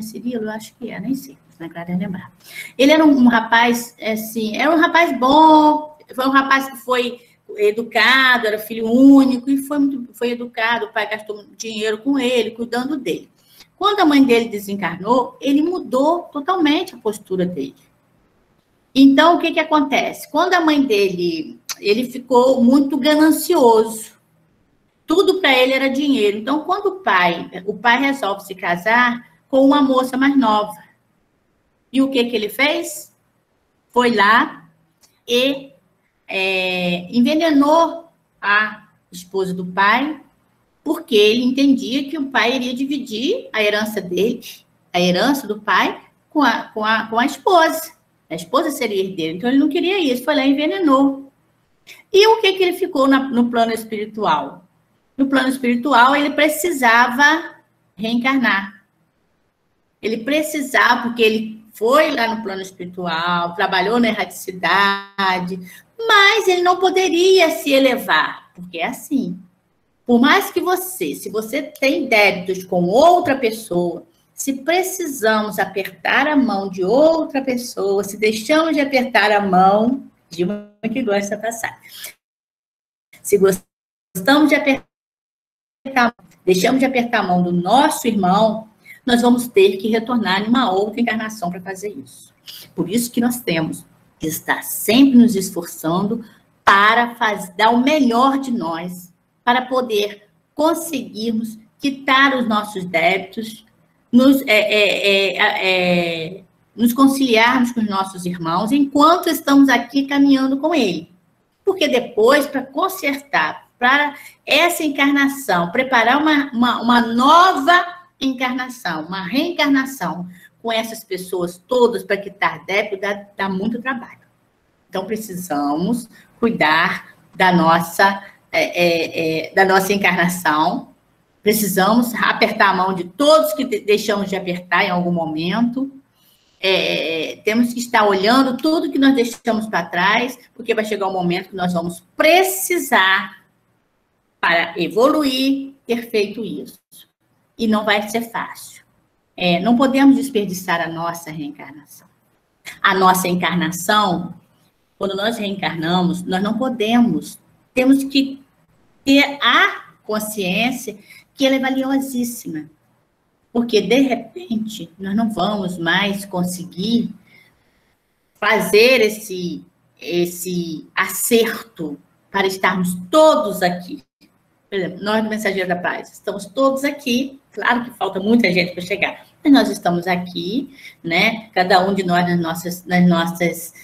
eu acho que é, nem sei, não é lembrar. Ele era um rapaz, assim, era um rapaz bom, foi um rapaz que foi educado, era filho único, e foi educado, o pai gastou dinheiro com ele, cuidando dele. Quando a mãe dele desencarnou, ele mudou totalmente a postura dele. Então, o que acontece? Quando a mãe dele, ele ficou muito ganancioso. Tudo para ele era dinheiro. Então, quando o pai resolve se casar com uma moça mais nova. E o que ele fez? Foi lá e envenenou a esposa do pai, porque ele entendia que o pai iria dividir a herança dele, a herança do pai, com a esposa. A esposa seria herdeira, então ele não queria isso, foi lá e envenenou. E o que ele ficou no plano espiritual? No plano espiritual, ele precisava reencarnar. Ele precisava, porque ele foi lá no plano espiritual, trabalhou na erraticidade, mas ele não poderia se elevar, porque é assim. Por mais que se você tem débitos com outra pessoa, se precisamos apertar a mão de outra pessoa, se deixamos de apertar a mão de uma que gosta de passar. Se gostamos de deixamos de apertar a mão do nosso irmão, nós vamos ter que retornar em uma outra encarnação para fazer isso. Por isso que nós temos que estar sempre nos esforçando para dar o melhor de nós, para poder conseguirmos quitar os nossos débitos, nos conciliarmos com os nossos irmãos enquanto estamos aqui caminhando com ele. Porque depois, para consertar, para essa encarnação, preparar uma nova encarnação, uma reencarnação com essas pessoas todas para quitar débito, dá muito trabalho. Então, precisamos cuidar da nossa encarnação, precisamos apertar a mão de todos que deixamos de apertar em algum momento, temos que estar olhando tudo que nós deixamos para trás, porque vai chegar um momento que nós vamos precisar, para evoluir, ter feito isso. E não vai ser fácil. Não podemos desperdiçar a nossa reencarnação. A nossa encarnação, quando nós reencarnamos, nós não podemos, temos que ter a consciência que ela é valiosíssima. Porque, de repente, nós não vamos mais conseguir fazer esse acerto para estarmos todos aqui. Por exemplo, nós do Mensageiro da Paz, estamos todos aqui, claro que falta muita gente para chegar, mas nós estamos aqui, né? Cada um de nós nas nossas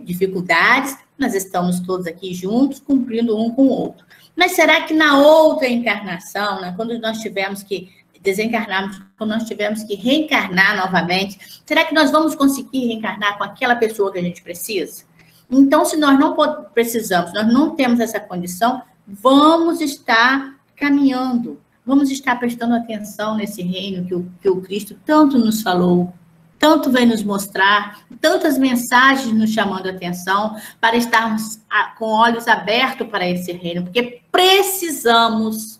dificuldades, nós estamos todos aqui juntos, cumprindo um com o outro. Mas será que na outra encarnação, né, quando nós tivermos que desencarnarmos, quando nós tivermos que reencarnar novamente, será que nós vamos conseguir reencarnar com aquela pessoa que a gente precisa? Então, se nós não precisamos, nós não temos essa condição, vamos estar caminhando, vamos estar prestando atenção nesse reino que o Cristo tanto nos falou, tanto vem nos mostrar, tantas mensagens nos chamando a atenção, para estarmos com olhos abertos para esse reino, porque precisamos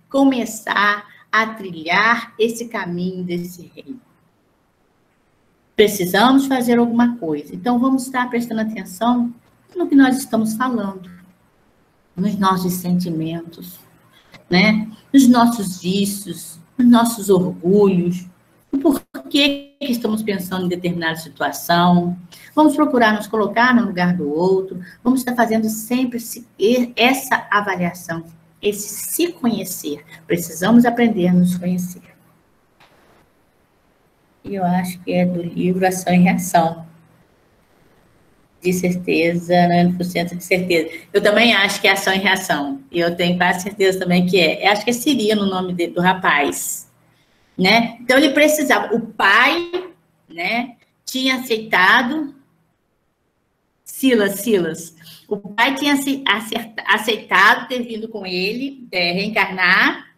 começar a trilhar esse caminho desse reino. Precisamos fazer alguma coisa. Então, vamos estar prestando atenção no que nós estamos falando, nos nossos sentimentos, né? Nos nossos vícios, nos nossos orgulhos, o porquê que estamos pensando em determinada situação. Vamos procurar nos colocar no lugar do outro, vamos estar fazendo sempre essa avaliação, esse se conhecer. Precisamos aprender a nos conhecer. E eu acho que é do livro Ação e Reação. De certeza, 90% de certeza. Eu também acho que é Ação e Reação. E eu tenho quase certeza também que é. Eu acho que é Cirino o nome do rapaz. Né? Então, ele precisava. O pai, né, tinha aceitado... Silas. O pai tinha aceitado ter vindo com ele, reencarnar.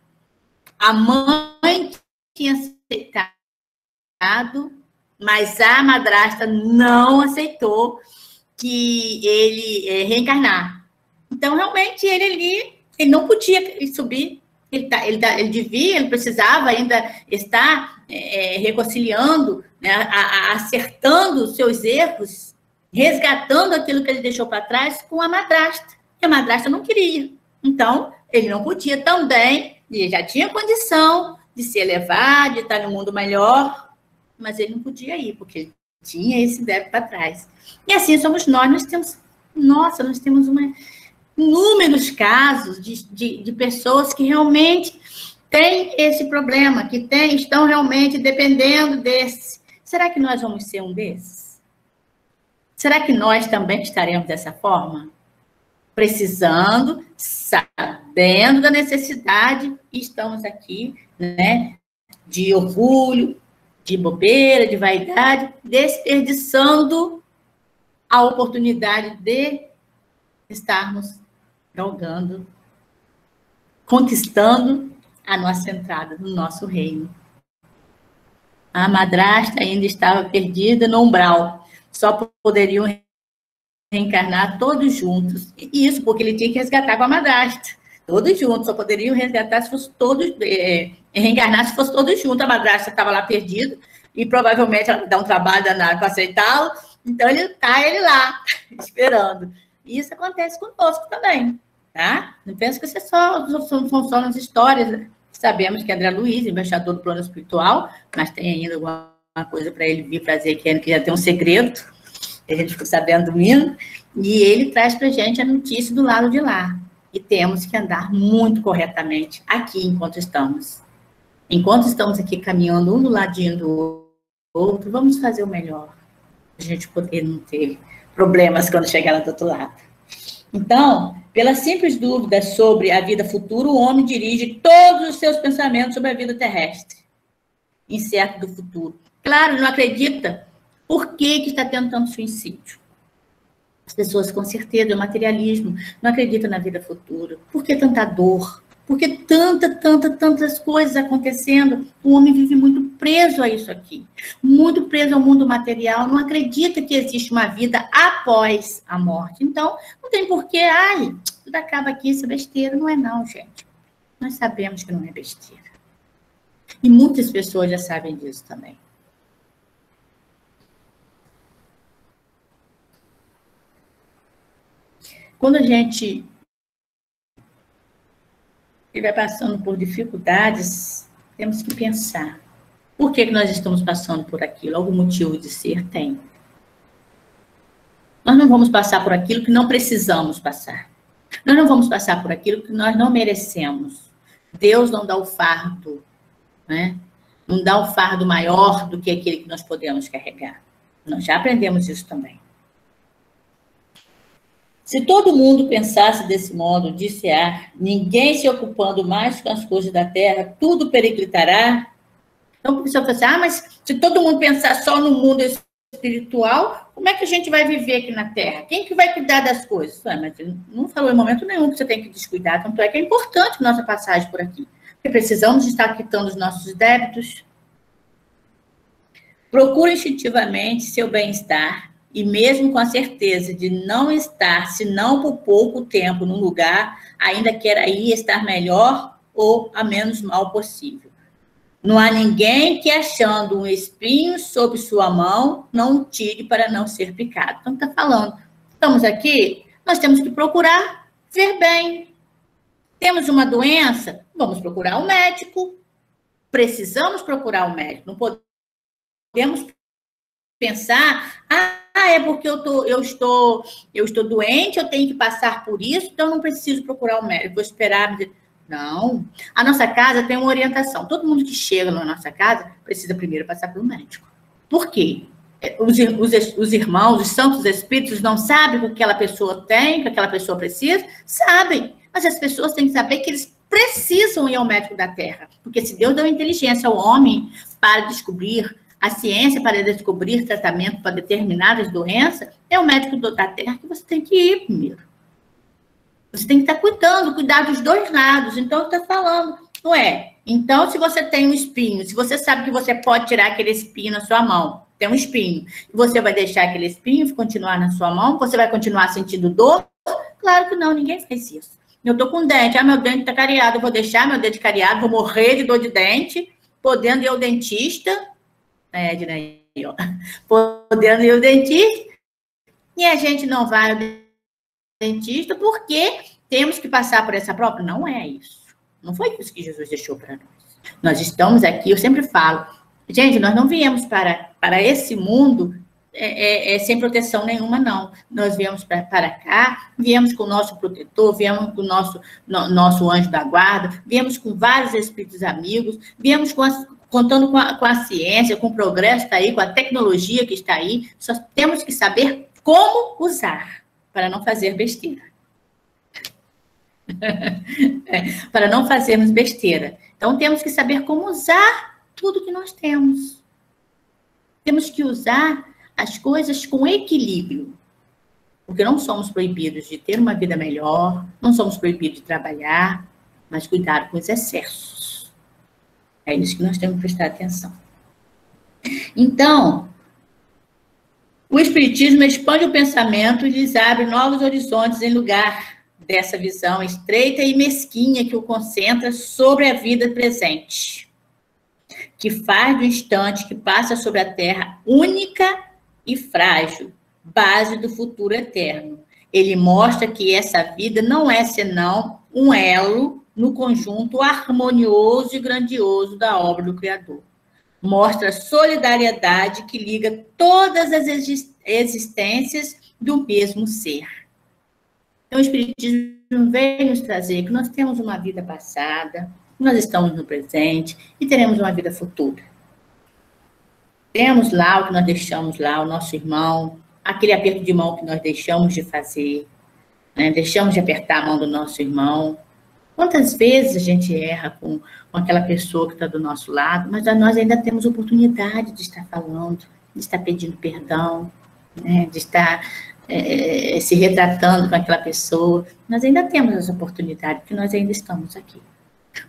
A mãe tinha aceitado, mas a madrasta não aceitou que ele reencarnar. Então, realmente, ele não podia subir. Ele precisava ainda estar reconciliando, né, acertando os seus erros, resgatando aquilo que ele deixou para trás com a madrasta. E a madrasta não queria. Então, ele não podia também, ele já tinha condição de se elevar, de estar no mundo melhor, mas ele não podia ir, porque ele tinha esse débito para trás. E assim somos nós temos inúmeros casos de pessoas que realmente têm esse problema, que estão realmente dependendo desse. Será que nós vamos ser um desses? Será que nós também estaremos dessa forma? precisando, sabendo da necessidade, e estamos aqui, né, de orgulho, de bobeira, de vaidade, desperdiçando a oportunidade de estarmos galgando, conquistando a nossa entrada no nosso reino. A madrasta ainda estava perdida no umbral, só poderiam reencarnar todos juntos. E isso porque ele tinha que resgatar com a madrasta. Todos juntos, só poderiam resgatar se fosse todos, reencarnar se fosse todos juntos. A madrasta estava lá perdida, e provavelmente ela dá um trabalho danado para aceitá-lo, então ele lá, esperando. E isso acontece conosco também, tá? Não penso que isso são nas histórias, né? Sabemos que André Luiz, embaixador do plano espiritual, mas tem ainda alguma coisa para ele vir trazer aqui, que já tem um segredo, a gente ficou sabendo domingo, e ele traz para a gente a notícia do lado de lá. E temos que andar muito corretamente aqui enquanto estamos. Enquanto estamos aqui caminhando um do ladinho do outro, vamos fazer o melhor, para a gente poder não ter problemas quando chegar lá do outro lado. Então, pela simples dúvida sobre a vida futura, o homem dirige todos os seus pensamentos sobre a vida terrestre, incerto do futuro. Claro, não acredita. Por que está tendo tanto suicídio? As pessoas, com certeza, é o materialismo, não acreditam na vida futura. Por que tanta dor? Por que tantas coisas acontecendo? O homem vive muito preso a isso aqui, muito preso ao mundo material, não acredita que existe uma vida após a morte. Então, não tem porquê, tudo acaba aqui, isso é besteira. Não é não, gente. Nós sabemos que não é besteira. E muitas pessoas já sabem disso também. Quando a gente estiver passando por dificuldades, temos que pensar. Por que nós estamos passando por aquilo? Algum motivo de ser? Tem. Nós não vamos passar por aquilo que não precisamos passar. Nós não vamos passar por aquilo que nós não merecemos. Deus não dá o fardo, né? Não dá o fardo maior do que aquele que nós podemos carregar. Nós já aprendemos isso também. Se todo mundo pensasse desse modo, disse ninguém se ocupando mais com as coisas da terra, tudo periclitará. Então, o pessoal fala assim, mas se todo mundo pensar só no mundo espiritual, como é que a gente vai viver aqui na terra? Quem que vai cuidar das coisas? Mas ele não falou em momento nenhum que você tem que descuidar, tanto é que é importante nossa passagem por aqui, porque precisamos estar quitando os nossos débitos. Procure instintivamente seu bem-estar, e mesmo com a certeza de não estar, se não por pouco tempo, num lugar, ainda quer aí estar melhor ou a menos mal possível. Não há ninguém que, achando um espinho sob sua mão, não o tire para não ser picado. Então, está falando, estamos aqui, nós temos que procurar ver bem. Temos uma doença, vamos procurar um médico. Precisamos procurar um médico. Não podemos pensar, é porque eu estou doente, eu tenho que passar por isso, então eu não preciso procurar um médico, vou esperar. Não, a nossa casa tem uma orientação. Todo mundo que chega na nossa casa precisa primeiro passar pelo médico. Por quê? Os irmãos, os santos espíritos não sabem o que aquela pessoa tem, o que aquela pessoa precisa? Sabem, mas as pessoas têm que saber que eles precisam ir ao médico da terra, porque se Deus deu inteligência ao homem para descobrir a ciência, para descobrir tratamento para determinadas doenças, é o médico da terra que você tem que ir primeiro. Você tem que estar cuidar dos dois lados. Então, está falando, não é? Então, se você tem um espinho, se você sabe que você pode tirar aquele espinho na sua mão, tem um espinho, e você vai deixar aquele espinho continuar na sua mão, você vai continuar sentindo dor? Claro que não, ninguém faz isso. Eu estou com dente, meu dente está cariado, eu vou deixar meu dente cariado, vou morrer de dor de dente, podendo ir ao dentista, Edna aí, ó, podendo ir ao dentista, e a gente não vai ao dentista porque temos que passar por essa prova. Não é isso. Não foi isso que Jesus deixou para nós. Nós estamos aqui, eu sempre falo, gente, nós não viemos para esse mundo sem proteção nenhuma, não. Nós viemos para cá, viemos com o nosso protetor, viemos com o nosso anjo da guarda, viemos com vários espíritos amigos, viemos contando com a ciência, com o progresso que está aí, com a tecnologia que está aí. Só temos que saber como usar para não fazer besteira. Para não fazermos besteira. Então, temos que saber como usar tudo que nós temos. Temos que usar as coisas com equilíbrio. Porque não somos proibidos de ter uma vida melhor, não somos proibidos de trabalhar, mas cuidado com os excessos. É isso que nós temos que prestar atenção. Então, o Espiritismo expande o pensamento e lhes abre novos horizontes em lugar dessa visão estreita e mesquinha que o concentra sobre a vida presente, que faz do instante que passa sobre a Terra única e frágil, base do futuro eterno. Ele mostra que essa vida não é senão um elo no conjunto harmonioso e grandioso da obra do Criador. Mostra a solidariedade que liga todas as existências do mesmo ser. Então, o Espiritismo vem nos trazer que nós temos uma vida passada, nós estamos no presente e teremos uma vida futura. Temos lá o que nós deixamos lá, o nosso irmão, aquele aperto de mão que nós deixamos de fazer, né? Deixamos de apertar a mão do nosso irmão. Quantas vezes a gente erra com aquela pessoa que está do nosso lado, mas nós ainda temos oportunidade de estar falando, de estar pedindo perdão, né? De estar se retratando com aquela pessoa. Nós ainda temos essa oportunidade, porque nós ainda estamos aqui.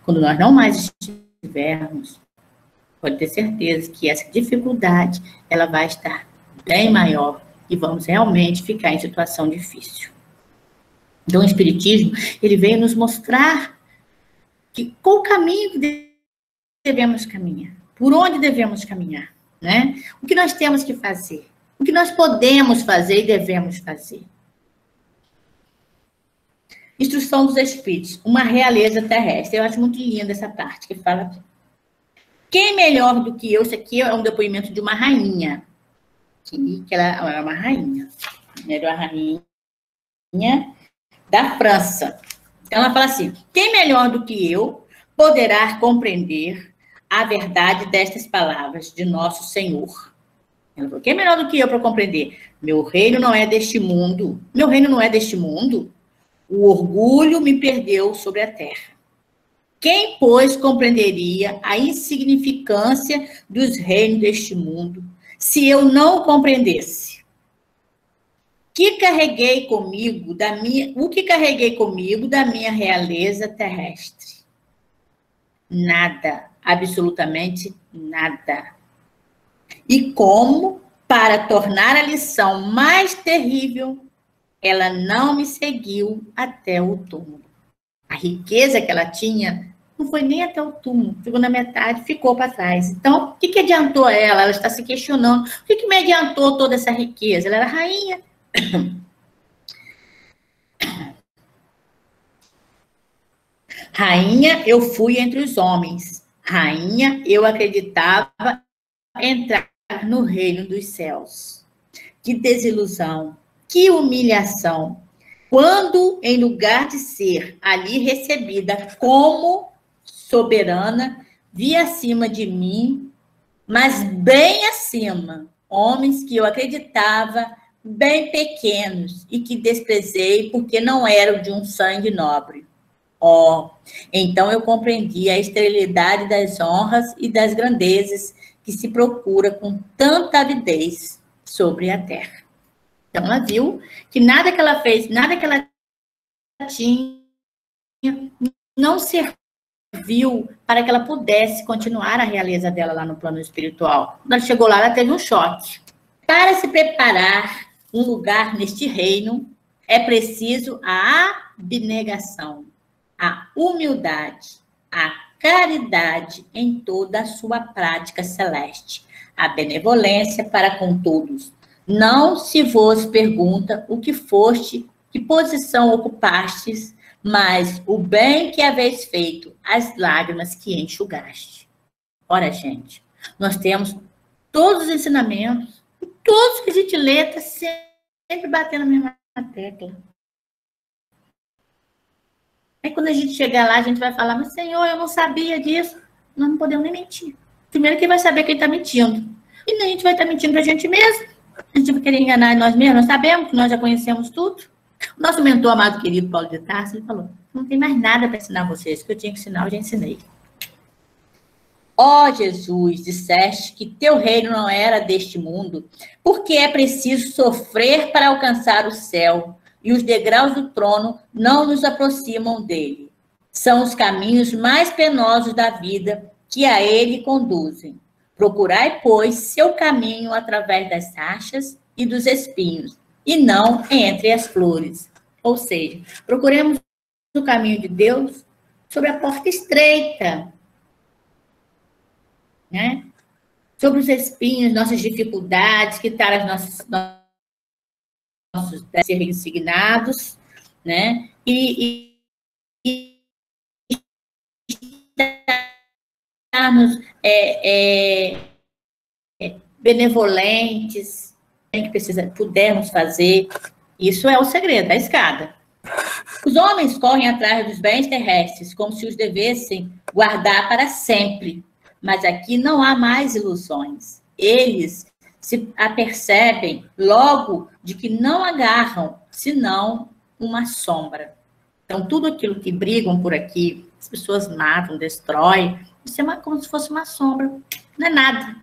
Quando nós não mais estivermos, pode ter certeza que essa dificuldade ela vai estar bem maior e vamos realmente ficar em situação difícil. Então, o Espiritismo, ele veio nos mostrar que qual o caminho que devemos caminhar, por onde devemos caminhar, né? O que nós temos que fazer, o que nós podemos fazer e devemos fazer. Instrução dos Espíritos, uma realeza terrestre. Eu acho muito linda essa parte que fala aqui. Quem melhor do que eu, isso aqui é um depoimento de uma rainha, que ela era uma rainha, era uma rainha da França. Então, ela fala assim, quem melhor do que eu poderá compreender a verdade destas palavras de nosso Senhor? Ela falou, quem melhor do que eu para compreender? Meu reino não é deste mundo. Meu reino não é deste mundo. O orgulho me perdeu sobre a terra. Quem, pois, compreenderia a insignificância dos reinos deste mundo, se eu não o compreendesse? O que carreguei comigo da minha realeza terrestre? Nada, absolutamente nada. E como, para tornar a lição mais terrível, ela não me seguiu até o túmulo. A riqueza que ela tinha não foi nem até o túmulo, ficou na metade, ficou para trás. Então, o que adiantou a ela? Ela está se questionando. O que me adiantou toda essa riqueza? Ela era rainha. Rainha, eu fui entre os homens. Rainha, eu acreditava entrar no reino dos céus. Que desilusão, que humilhação. Quando, em lugar de ser ali recebida como soberana, vi acima de mim, mas bem acima, homens que eu acreditava bem pequenos e que desprezei porque não eram de um sangue nobre. Então eu compreendi a esterilidade das honras e das grandezas que se procura com tanta avidez sobre a terra. Então ela viu que nada que ela fez, nada que ela tinha, não serviu para que ela pudesse continuar a realeza dela lá no plano espiritual. Quando ela chegou lá, ela teve um choque. Para se preparar um lugar neste reino, é preciso a abnegação, a humildade, a caridade em toda a sua prática celeste, a benevolência para com todos. Não se vos pergunta o que foste, que posição ocupastes, mas o bem que haveis feito, as lágrimas que enxugaste. Ora, gente, nós temos todos os ensinamentos, todos que a gente lê, está sempre batendo a mesma tecla. Aí quando a gente chegar lá, a gente vai falar, mas Senhor, eu não sabia disso. Nós não podemos nem mentir. Primeiro quem vai saber quem está mentindo. E nem a gente vai estar mentindo para a gente mesmo. A gente vai querer enganar nós mesmos. Nós sabemos que nós já conhecemos tudo. O nosso mentor, amado querido Paulo de Tarso, ele falou, Não tem mais nada para ensinar vocês. O que eu tinha que ensinar, eu já ensinei. Ó Jesus, disseste que teu reino não era deste mundo, porque é preciso sofrer para alcançar o céu, e os degraus do trono não nos aproximam dele. São os caminhos mais penosos da vida que a ele conduzem. Procurai, pois, seu caminho através das achas e dos espinhos, e não entre as flores. Ou seja, procuremos o caminho de Deus sobre a porta estreita, né? Sobre os espinhos, nossas dificuldades, quitar as nossos serem insignados, né? E estarmos benevolentes, que pudermos fazer. Isso é o segredo, a escada. Os homens correm atrás dos bens terrestres, como se os devessem guardar para sempre. Mas aqui não há mais ilusões. Eles se apercebem logo de que não agarram, senão uma sombra. Então, tudo aquilo que brigam por aqui, as pessoas matam, destroem, isso é como se fosse uma sombra. Não é nada.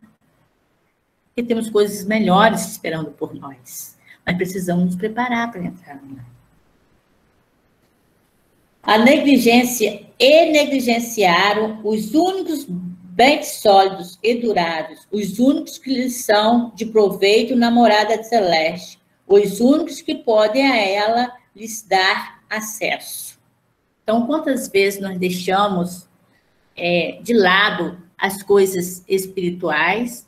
Porque temos coisas melhores esperando por nós. Mas precisamos nos preparar para entrar lá. A negligência e negligenciaram os únicos bens sólidos e duráveis, os únicos que lhes são de proveito na morada celeste, os únicos que podem a ela lhes dar acesso. Então, quantas vezes nós deixamos de lado as coisas espirituais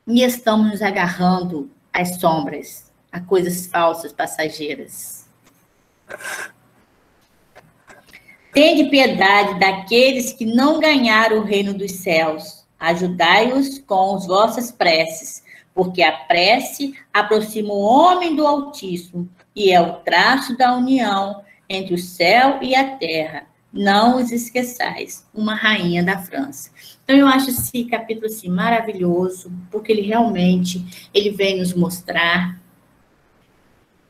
e estamos nos agarrando às sombras, a coisas falsas, passageiras? Tende piedade daqueles que não ganharam o reino dos céus. Ajudai-os com as vossas preces, porque a prece aproxima o homem do Altíssimo e é o traço da união entre o céu e a terra. Não os esqueçais, uma rainha da França. Então, eu acho esse capítulo assim, maravilhoso, porque ele realmente vem nos mostrar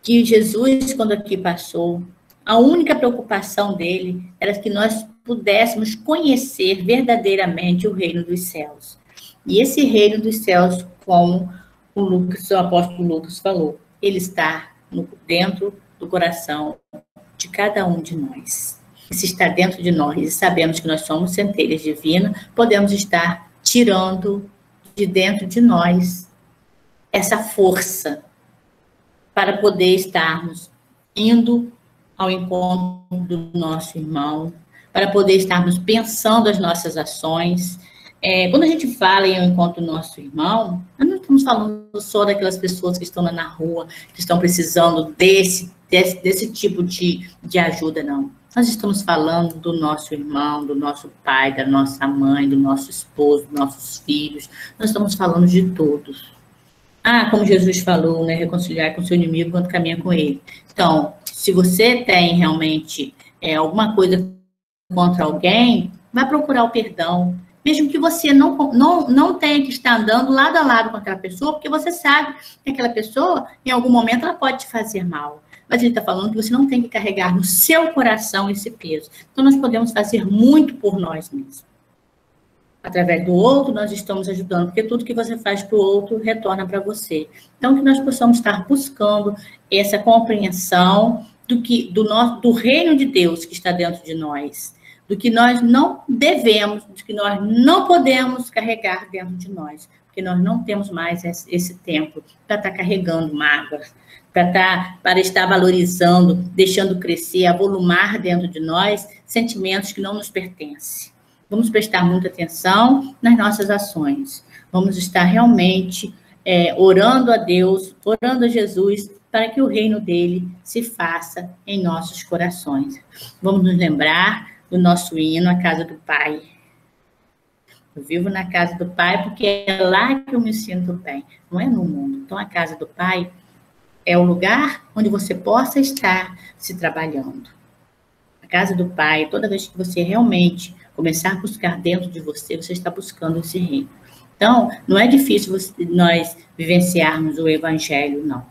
que Jesus, quando aqui passou, a única preocupação dele era que nós pudéssemos conhecer verdadeiramente o reino dos céus. E esse reino dos céus, como o apóstolo Lucas falou, ele está dentro do coração de cada um de nós. E se está dentro de nós e sabemos que nós somos centelhas divinas, podemos estar tirando de dentro de nós essa força para poder estarmos indo ao encontro do nosso irmão, para poder estarmos pensando as nossas ações. Quando a gente fala em encontro do nosso irmão, nós não estamos falando só daquelas pessoas que estão lá na rua, que estão precisando desse tipo de ajuda, não. Nós estamos falando do nosso irmão, do nosso pai, da nossa mãe, do nosso esposo, dos nossos filhos. Nós estamos falando de todos. Como Jesus falou, né, reconciliar com seu inimigo quando caminha com ele. Então, se você tem realmente alguma coisa contra alguém, vai procurar o perdão. Mesmo que você não tenha que estar andando lado a lado com aquela pessoa, porque você sabe que aquela pessoa, em algum momento, ela pode te fazer mal. Mas ele está falando que você não tem que carregar no seu coração esse peso. Então, nós podemos fazer muito por nós mesmos. Através do outro, nós estamos ajudando, porque tudo que você faz para o outro retorna para você. Então, que nós possamos estar buscando essa compreensão do reino de Deus que está dentro de nós, do que nós não devemos, do que nós não podemos carregar dentro de nós, porque nós não temos mais esse tempo para estar carregando mágoas, para estar valorizando, deixando crescer, avolumar dentro de nós sentimentos que não nos pertencem. Vamos prestar muita atenção nas nossas ações. Vamos estar realmente orando a Deus, orando a Jesus, para que o reino dele se faça em nossos corações. Vamos nos lembrar do nosso hino, a casa do Pai. Eu vivo na casa do Pai porque é lá que eu me sinto bem, não é no mundo. Então, a casa do Pai é o lugar onde você possa estar se trabalhando. A casa do Pai, toda vez que você realmente começar a buscar dentro de você, você está buscando esse reino. Então, não é difícil nós vivenciarmos o Evangelho, não.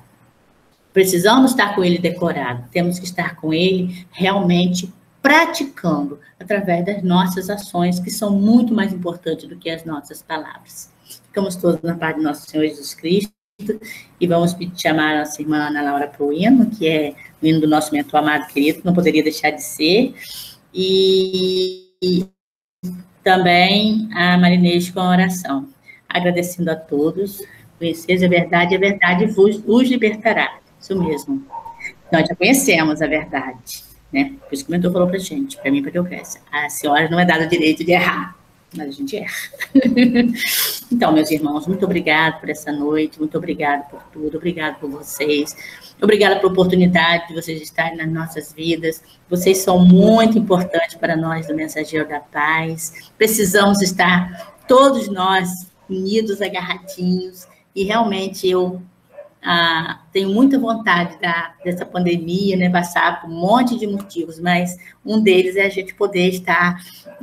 Precisamos estar com ele decorado, temos que estar com ele realmente praticando através das nossas ações, que são muito mais importantes do que as nossas palavras. Ficamos todos na paz do nosso Senhor Jesus Cristo e vamos chamar a nossa irmã Ana Laura para o hino, que é o hino do nosso mentor amado querido, não poderia deixar de ser, e também a Marinês com a oração. Agradecendo a todos, conheceis a verdade vos libertará. Isso mesmo. Nós já conhecemos a verdade, né? Por isso que o mentor falou para a gente, para mim, para a Eucrécia, a senhora não é dada o direito de errar, mas a gente erra. Então, meus irmãos, muito obrigado por essa noite, muito obrigado por tudo, obrigado por vocês, obrigada pela oportunidade de vocês estarem nas nossas vidas. Vocês são muito importantes para nós do Mensageiro da Paz. Precisamos estar, todos nós, unidos, agarradinhos, e realmente eu tenho muita vontade dessa pandemia, né, passar por um monte de motivos, mas um deles é a gente poder estar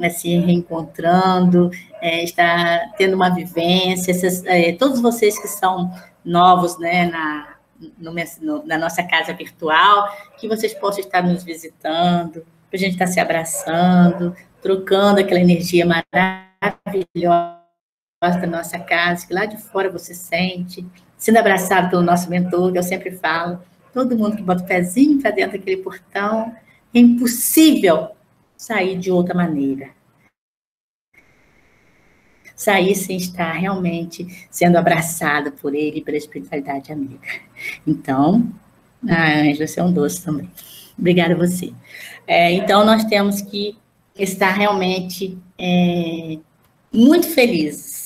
se reencontrando, estar tendo uma vivência, todos vocês que são novos, né, na nossa casa virtual, que vocês possam estar nos visitando, para a gente estar se abraçando, trocando aquela energia maravilhosa da nossa casa, que lá de fora você sente, sendo abraçado pelo nosso mentor, que eu sempre falo, todo mundo que bota o pezinho para dentro daquele portão, é impossível sair de outra maneira. Sair sem estar realmente sendo abraçado por ele e pela espiritualidade amiga. Então, Ângela, você é um doce também. Obrigada a você. Então, nós temos que estar realmente muito felizes,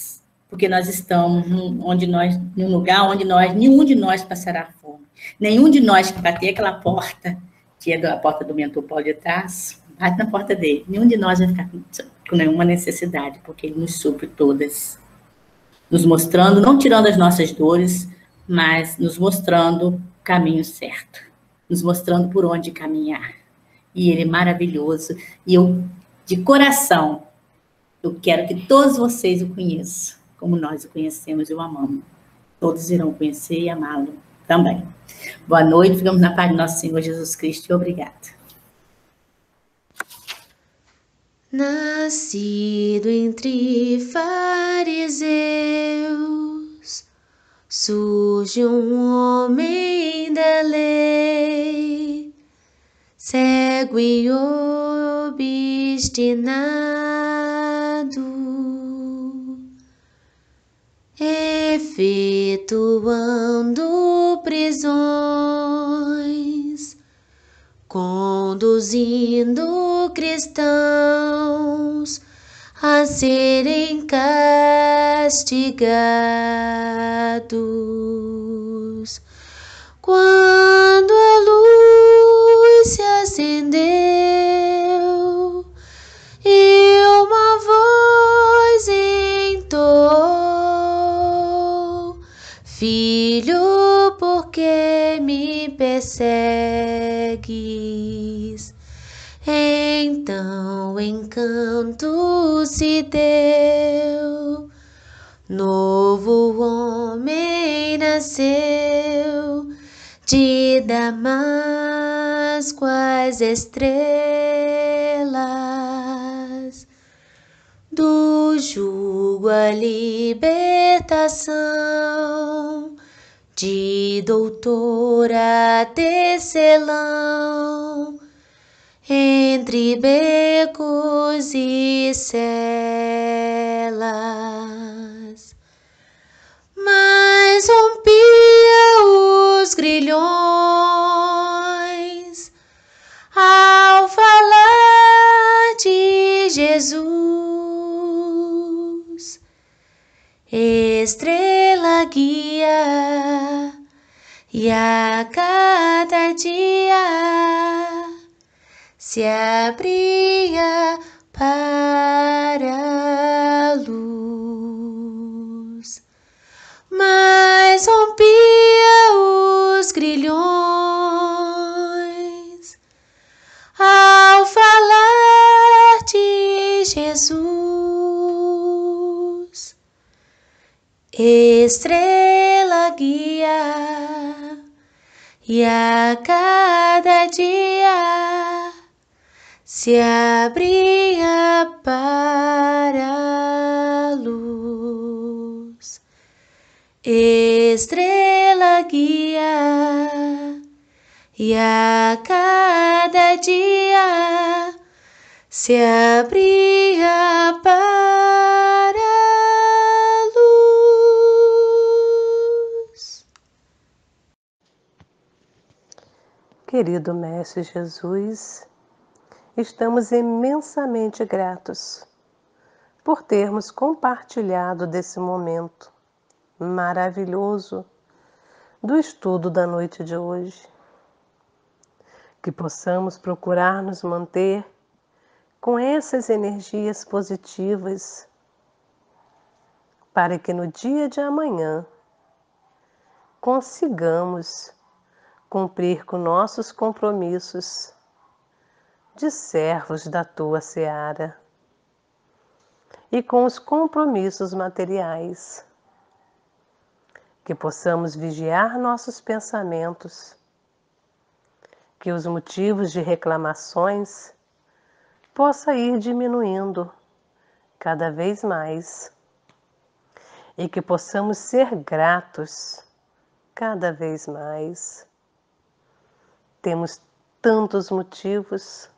porque nós estamos num lugar onde nenhum de nós passará fome. Nenhum de nós que bater aquela porta, que é a porta do mentor Paulo de Tarso, bate na porta dele. Nenhum de nós vai ficar com nenhuma necessidade, porque ele nos supre todas. Nos mostrando, não tirando as nossas dores, mas nos mostrando o caminho certo. Nos mostrando por onde caminhar. E ele é maravilhoso. E eu, de coração, eu quero que todos vocês o conheçam, como nós o conhecemos e o amamos. Todos irão conhecer e amá-lo também. Boa noite, ficamos na paz do nosso Senhor Jesus Cristo e obrigada. Nascido entre fariseus, surge um homem da lei, cego e obstinado, efetuando prisões, conduzindo cristãos a serem castigados. Quando a luz se acendeu e uma voz entoou: Filho, por que me persegues? Então encanto se deu, novo homem nasceu, de Damasco as estrelas, do jugo a libertação, de doutor a tecelão, entre becos e celas. Mas rompia os grilhões ao falar de Jesus. Estrela guia, e a cada dia se abria para a luz. Mas rompia os grilhões ao falar de Jesus. Estrela guia, e a cada dia se abria para a luz. Estrela guia, e a cada dia se abria para a luz. Querido Mestre Jesus, estamos imensamente gratos por termos compartilhado desse momento maravilhoso do estudo da noite de hoje. Que possamos procurar nos manter com essas energias positivas para que no dia de amanhã consigamos cumprir com nossos compromissos de servos da Tua seara e com os compromissos materiais. Que possamos vigiar nossos pensamentos, que os motivos de reclamações possam ir diminuindo cada vez mais e que possamos ser gratos cada vez mais. Temos tantos motivos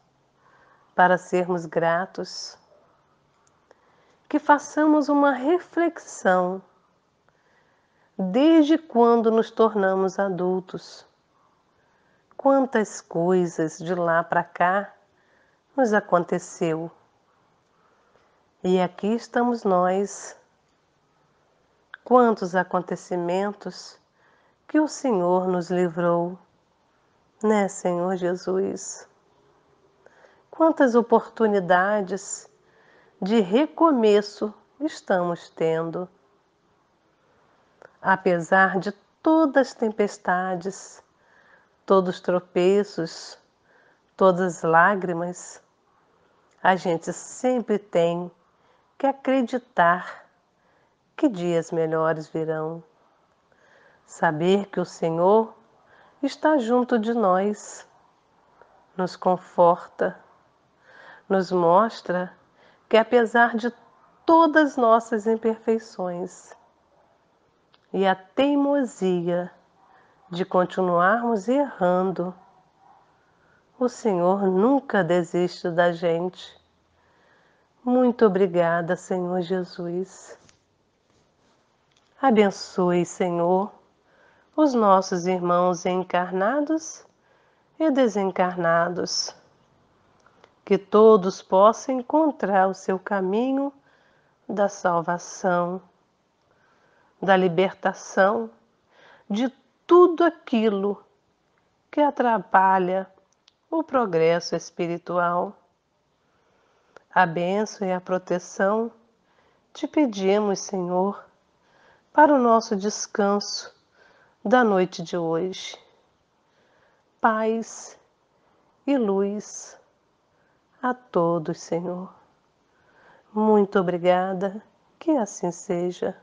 para sermos gratos, que façamos uma reflexão desde quando nos tornamos adultos. Quantas coisas de lá para cá nos aconteceu. E aqui estamos nós. Quantos acontecimentos que o Senhor nos livrou, né, Senhor Jesus? Quantas oportunidades de recomeço estamos tendo. Apesar de todas as tempestades, todos os tropeços, todas as lágrimas, a gente sempre tem que acreditar que dias melhores virão. Saber que o Senhor está junto de nós, nos conforta, nos mostra que apesar de todas nossas imperfeições e a teimosia de continuarmos errando, o Senhor nunca desiste da gente. Muito obrigada, Senhor Jesus. Abençoe, Senhor, os nossos irmãos encarnados e desencarnados, que todos possam encontrar o seu caminho da salvação, da libertação de tudo aquilo que atrapalha o progresso espiritual. A bênção e a proteção te pedimos, Senhor, para o nosso descanso da noite de hoje. Paz e luz a todos, Senhor. Muito obrigada, que assim seja.